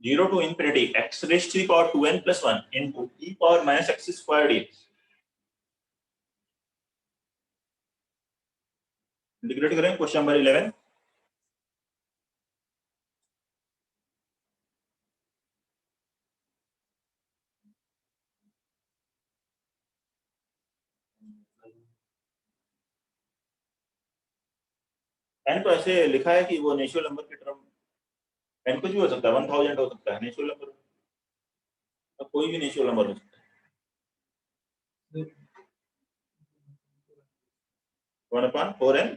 [SPEAKER 1] 0 to infinity x raised to the power 2n plus 1 into e power minus x squared dx integrate करें question number 11। n तो ऐसे लिखा है कि वो natural number के term n कुछ भी हो सकता है 1000 हो सकता है नेचुरल नंबर तो कोई भी नेचुरल नंबर हो सकता है 1/4n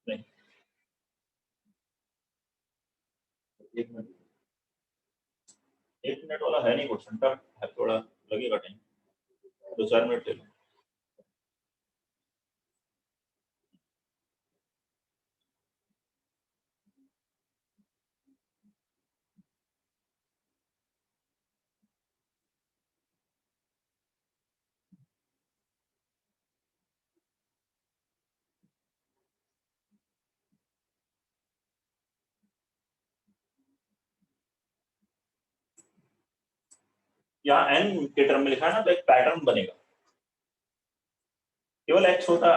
[SPEAKER 1] नहीं एक मिनट वाला है नहीं क्वेश्चन का है थोड़ा लगेगा टाइम 2-4 मिनट ले लो। यहाँ n के टर्म में लिखा है ना तो एक पैटर्न बनेगा। केवल x होता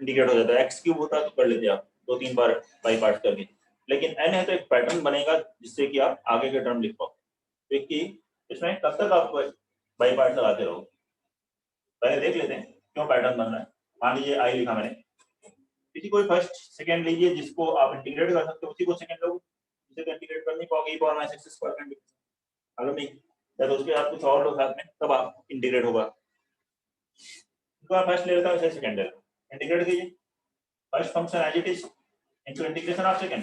[SPEAKER 1] इंडिकेट हो जाता है x क्यूब होता तो कर लेते आप 2-3 बार बाई पार्ट करके लेकिन n है तो एक पैटर्न बनेगा जिससे कि आप आगे के टर्म लिख पाओ। देखिए इसमें कब तक आप बाई पार्ट लगाते रहो पहले देख लेते हैं क्यों पैटर्न बन रहा है। मान लीजिए आई लिखा मैंने किसी कोई फर्स्ट सेकंड लीजिए जिसको आप इंटीग्रेट कर सकते हो उसी को सेकंड लो जिसे इंटीग्रेट कर नहीं पाओगे e power minus x square अगर नहीं या तो उसके साथ कुछ और लो साथ में तब आप इंटीग्रेट होगा। तो आप फर्स्ट ले लेता हूं सेकंड ले लो इंटीग्रेट कीजिए first function as it is into integration of second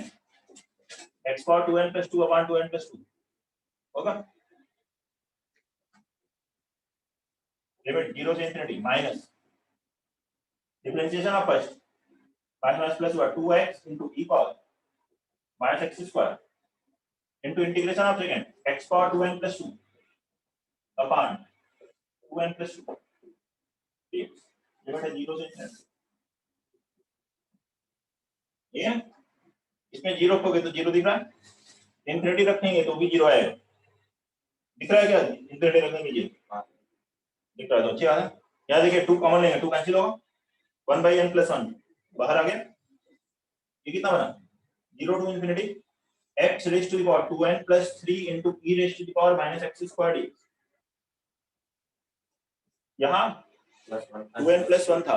[SPEAKER 1] x power 2n + 2 upon 2n + 2 होगा लिमिट 0 से infinity minus differentiation of first minus plus हुआ 2x into e power minus x square into integration of second x power 2n + 2 upon 2n + 2 limit है 0 से infinity ये इसमें 0 रखोगे तो 0 दिख रहा है इंफिनिटी रखेंगे तो भी 0 आएगा दिख रहा है क्या इंफिनिटी रखेंगे 0 दिख रहा है तो अच्छी बात है। यहाँ देखिए 2 कॉमन लेंगे 2 कैंसिल होगा 1/n + 1 बाहर आ गया ये कितना बना 0 to infinity x raised to the power 2n + 3 into e raised to the power minus x squared dx यहाँ 2n + 1 था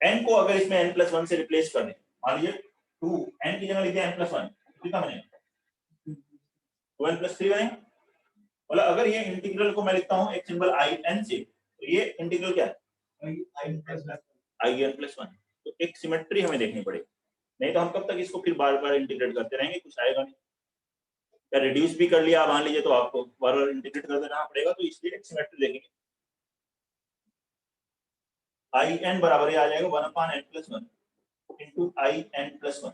[SPEAKER 1] n को अगर इसमें n + 1 से रिप्लेस कर दें मान लीजिए 2 n की जगह लिख दिया n + 1 कितना बनेगा 2n + 3 बनेगा। मतलब अगर ये इंटीग्रल को मैं लिखता हूं एक सिंबल i n से तो ये इंटीग्रल क्या है i n + 1 तो एक सिमेट्री हमें देखनी पड़ेगी नहीं तो हम कब तक इसको फिर बार-बार इंटीग्रेट करते रहेंगे कुछ आएगा नहीं। या रिड्यूस भी कर लिया मान लीजिए तो आपको बार बार इंटीग्रेट कर देना पड़ेगा, तो इसलिए एक सिमेट्री देखेंगे। आई एन बराबर आ जाएगा 1/n+1 इंटू IN+1,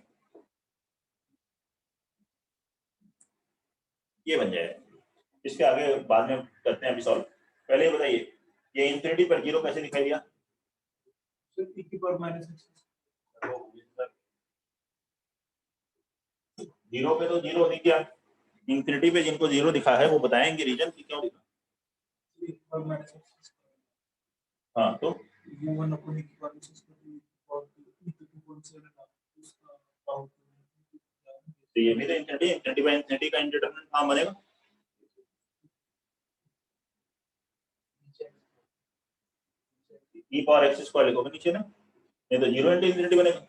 [SPEAKER 1] ये बन जाएगा। इसके आगे बाद में करते हैं अभी सॉल्व। पहले ये बताइए ये इंफिनिटी पर जीरो कैसे दिखाई दिया? जीरो पे तो जीरो दिख गया, इंफिनिटी पे जिनको जीरो दिखा है वो बताएंगे रीजन कि क्यों दिखा। हाँ तो ये भी तो इंफिनिटी बाय इंफिनिटी का इंडिटरमिनेंट फॉर्म बनेगा। e पावर x स्क्वायर लिखोगे नीचे ना, नहीं तो जीरो इंटू इंफिनिटी बनेगा।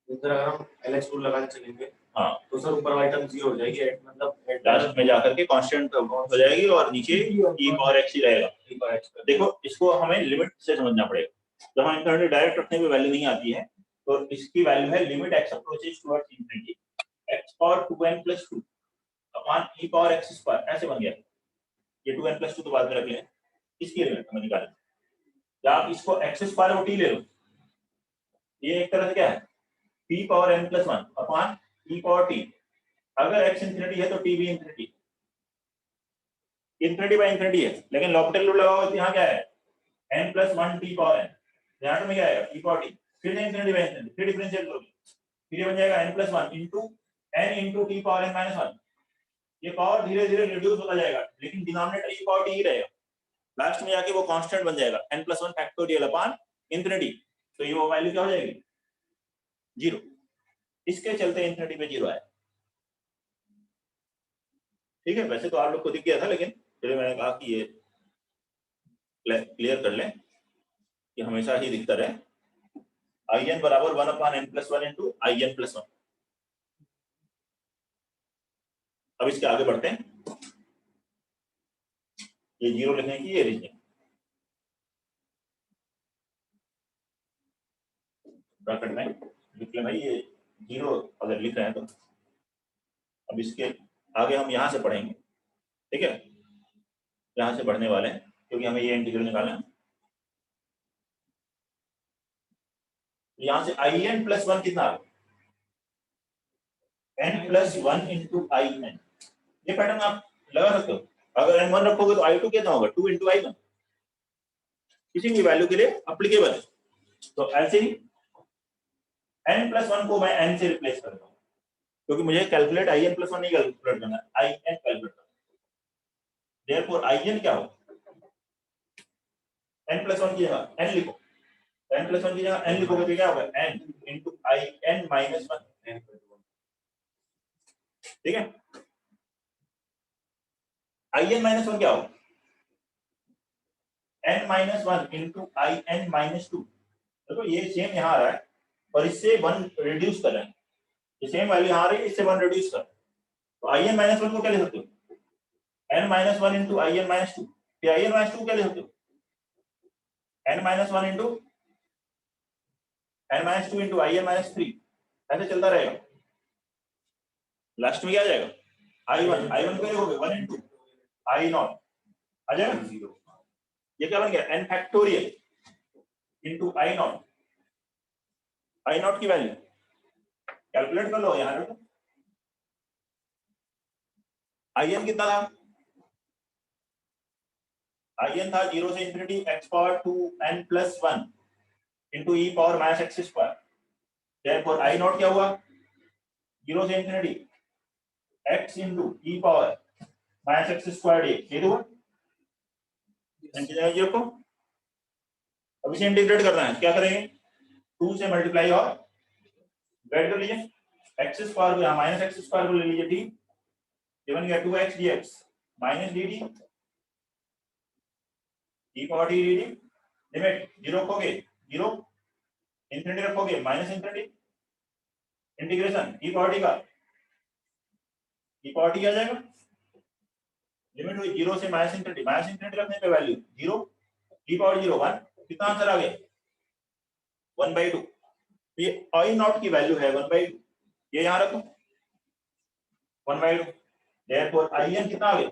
[SPEAKER 2] अगर हम LH रूल लगाने चलेंगे
[SPEAKER 1] हाँ
[SPEAKER 2] तो सर ऊपर वाली टर्म 0 हो जाएगी, मतलब
[SPEAKER 1] लास्ट में जाकर के कांस्टेंट हो जाएगी और नीचे e पावर x ही रहेगा। देखो इसको हमें लिमिट से समझना पड़ेगा। जब हम इंफिनिटी डायरेक्ट रखने में वैल्यू नहीं आती है तो इसकी वैल्यू है limit x approaches towards infinity x power 2n+2 upon e power x square, ऐसे बन गया। ये 2n+2 तो बाद में रख लें, इसकी लिमिट हमें निकालनी है। या आप इसको x स्क्वायर और t ले लो, ये एक तरह से क्या है p power n+1 upon e power t। अगर x इंफिनिटी है तो t भी इंफिनिटी, इंफिनिटी बाय इंफिनिटी है, लेकिन लॉपिटल रूल लगाओ तो यहाँ क्या है n+1 t पावर n, यहाँ में क्या आएगा e पावर t, फिर इंफिनिटी बाय इंफिनिटी, फिर डिफरेंशिएट करोगे फिर ये बन जाएगा n+1 into n into t power n-1। ये पावर धीरे धीरे रिड्यूस होता जाएगा लेकिन डिनोमिनेटर e पावर t ही रहेगा, लास्ट में जाके वो कांस्टेंट बन जाएगा n+1 फैक्टोरियल अपॉन इंफिनिटी। तो ये वो वैल्यू क्या हो जाएगी जीरो। इसके चलते इंफिनिटी पे जीरो आया। ठीक है, वैसे तो आप लोग को दिख गया था लेकिन फिर मैंने कहा कि ये क्लियर कर लें कि हमेशा ही दिखता रहे। IN बराबर 1/n+1 इंटू IN+1। अब इसके आगे बढ़ते हैं, ये जीरो लिखने की ये रीजन ब्रैकेट में लिख लें भाई, ये जीरो अगर लिख रहे हैं तो। अब इसके आगे हम यहाँ से पढ़ेंगे, ठीक है, यहाँ से बढ़ने वाले हैं क्योंकि हमें ये इंटीग्रल निकालना है। यहाँ से IN+1 कितना आ गया n+1 इंटू IN। ये पैटर्न आप लगा सकते हो, अगर n1 रखोगे तो I2 कितना होगा 2 इंटू I1, किसी भी वैल्यू के लिए अप्लीकेबल है। तो ऐसे ही n+1 को मैं n से रिप्लेस कर दूंगा क्योंकि मुझे कैलकुलेट IN+1 नहीं कैलकुलेट करना है, IN कैलकुलेट करना है। देयरफॉर IN क्या हो n+1 की जगह n लिखो, n+1 की जगह n लिखोगे तो क्या होगा n इंटू IN-1। ठीक है, IN-1 क्या होगा n-1 इंटू IN-2। देखो ये सेम यहाँ आ रहा है और इससे 1 रिड्यूस कर रहे हैं, ये सेम वैल्यू यहाँ आ रही है, इससे 1 रिड्यूस कर, तो IN-1 को क्या लिख सकते हो n-1 इंटू IN-2, फिर IN-2 क्या लिख सकते हो n-1 into n-2 into IN-3। ऐसे चलता रहेगा, लास्ट में क्या आ जाएगा I1 को लिखोगे 1 इंटू I0 आ जाएगा। ये क्या बन गया n फैक्टोरियल इंटू I0 की वैल्यू कैलकुलेट कर लो यहाँ पे। IN कितना था, IN था 0 से infinity x power 2n+1 into e power -x²। Therefore I0 क्या हुआ 0 से infinity x into e power -x² ये तो जीरो को। अब इसे इंटीग्रेट करना है, क्या करेंगे 2 से मल्टीप्लाई और डिवाइड कर लीजिए, x² को यहाँ -x² को ले लीजिए, ठीक, ये बन गया 2x dx minus dt e power t dt। Limit 0 रखोगे 0, इंफिनिटी रखोगे minus infinity, integration e power t का e पावर t आ जाएगा। लिमिट हुई 0 से माइनस इंफिनिटी रखने पे वैल्यू 0, e पावर 0 1, कितना आंसर आ गया 1/2। ये आई नॉट की वैल्यू है 1/2, ये यहां रखो 1/2, देयरफॉर आई एन कितना आ गया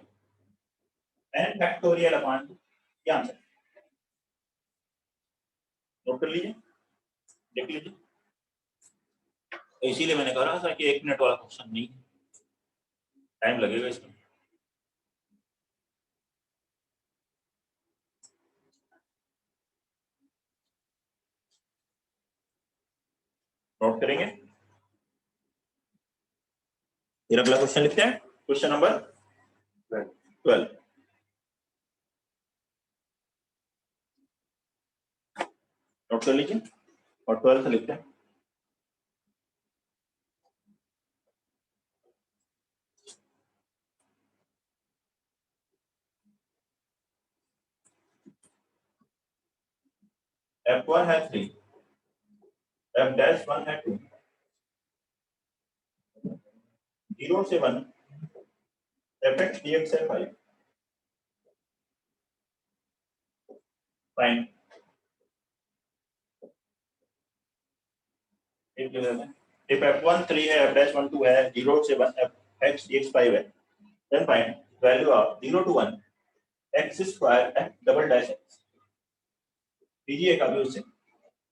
[SPEAKER 1] n फैक्टोरियल अपॉन 2, ये आंसर। नोट कर लीजिए, देख लीजिए। तो इसीलिए मैंने कहा था कि 1 मिनट वाला क्वेश्चन नहीं, टाइम लगेगा इसमें। नोट करेंगे। फिर अगला क्वेश्चन लिखते हैं, क्वेश्चन नंबर 12। नोट कर लीजिए और 12 लिखते हैं। F1 है 3, F-1 है 2, 0 से 1, fx dx है 5। फाइन। if F1 3 है, F-1 2 है, 0 से 1 fx dx 5 है, then find value of 0 to 1 x square f double dash x। कीजिए काफी, उससे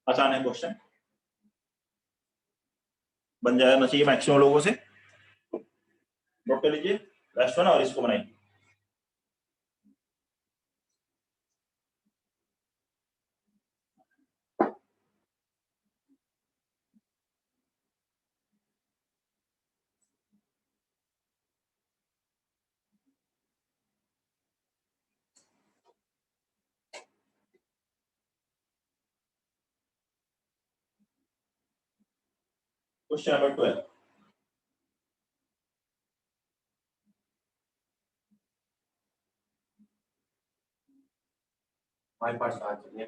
[SPEAKER 1] आसान है क्वेश्चन, बन जाएगा चाहिए मैक्सिमम लोगों से। नोट कर लीजिए लास्ट वन और इसको बनाइए। Question number 12।
[SPEAKER 2] बाई पार्ट्स आ चलिए।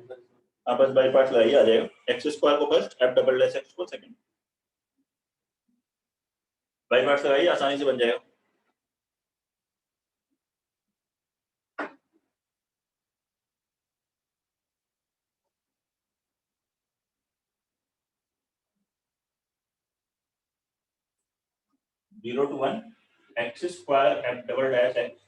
[SPEAKER 1] आप बस बाई पार्ट्स लगाइए, आ जाएगा। एक्स स्क्वायर को first, f double dash x को सेकंड। बाई पार्ट्स लगाइए, आसानी से बन जाएगा। Zero to 1 x square f double dash x.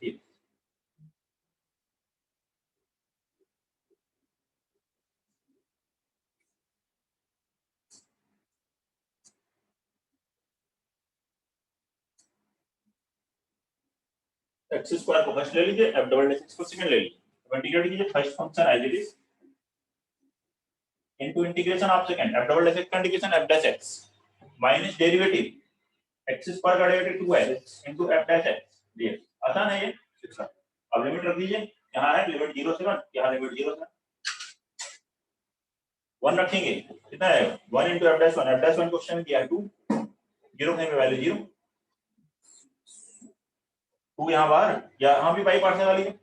[SPEAKER 1] X square को फर्स्ट ले लीजिए, एफ डबल डैश एक्स को सेकंड ले लीजिए। अब इंटीग्रेट कीजिए first function as it is into integration of second F double dash X का integration F dash X minus derivative X square का derivative 2x into F dash x DX. आसान है ये। अब लिमिट रख दीजिए, यहां है लिमिट 0 से 1, यहां लिमिट 0 से 1 रखेंगे, कितना है 1 into F dash 1। F dash 1 question किया है 2, 0 है वैल्यू 0, 2 यहां बाहर, यहां भी बाई पार्ट्स लगा लीजिए,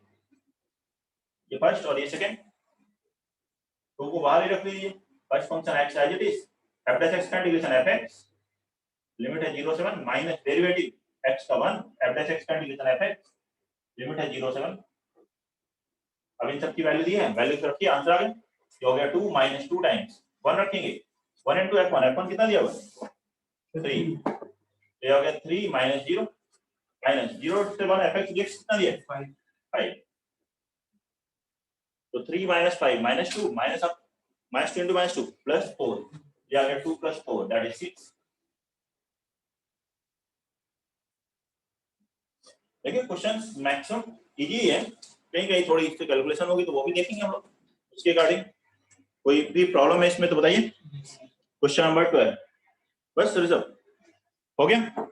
[SPEAKER 1] ये फर्स्ट और ये सेकंड, 2 को बाहर ही रख लीजिए। First function x as it is f dash x का इंटीग्रेशन fx, लिमिट है 0 से 1 माइनस डेरिवेटिव x का 1 एफ डैश x का इंटीग्रेशन fx, लिमिट है 0 से 1। अब इन सब की वैल्यू दी है, वैल्यू रखिए, आंसर आ गया। ये हो गया 2 माइनस 2 टाइम्स 1 रखेंगे, 1 इनटू f1, f1 कितना दिया हुआ 3, ये हो गया 3 माइनस 0 माइनस 0 से 1 fx dx कितना दिया 5। तो 3 माइनस 5 माइनस 2 माइनस अब माइनस 2 इनटू माइनस 2 प्लस 4, ये आ गया 2 प्लस 4 दैट इज 6। देखिए क्वेश्चंस मैक्सिमम इजी है, कहीं कहीं थोड़ी इससे कैलकुलेशन होगी तो वो भी देखेंगे हम लोग उसके रिगार्डिंग। कोई भी प्रॉब्लम है इसमें तो बताइए। क्वेश्चन नंबर 12 बस रिजल्ट हो गया।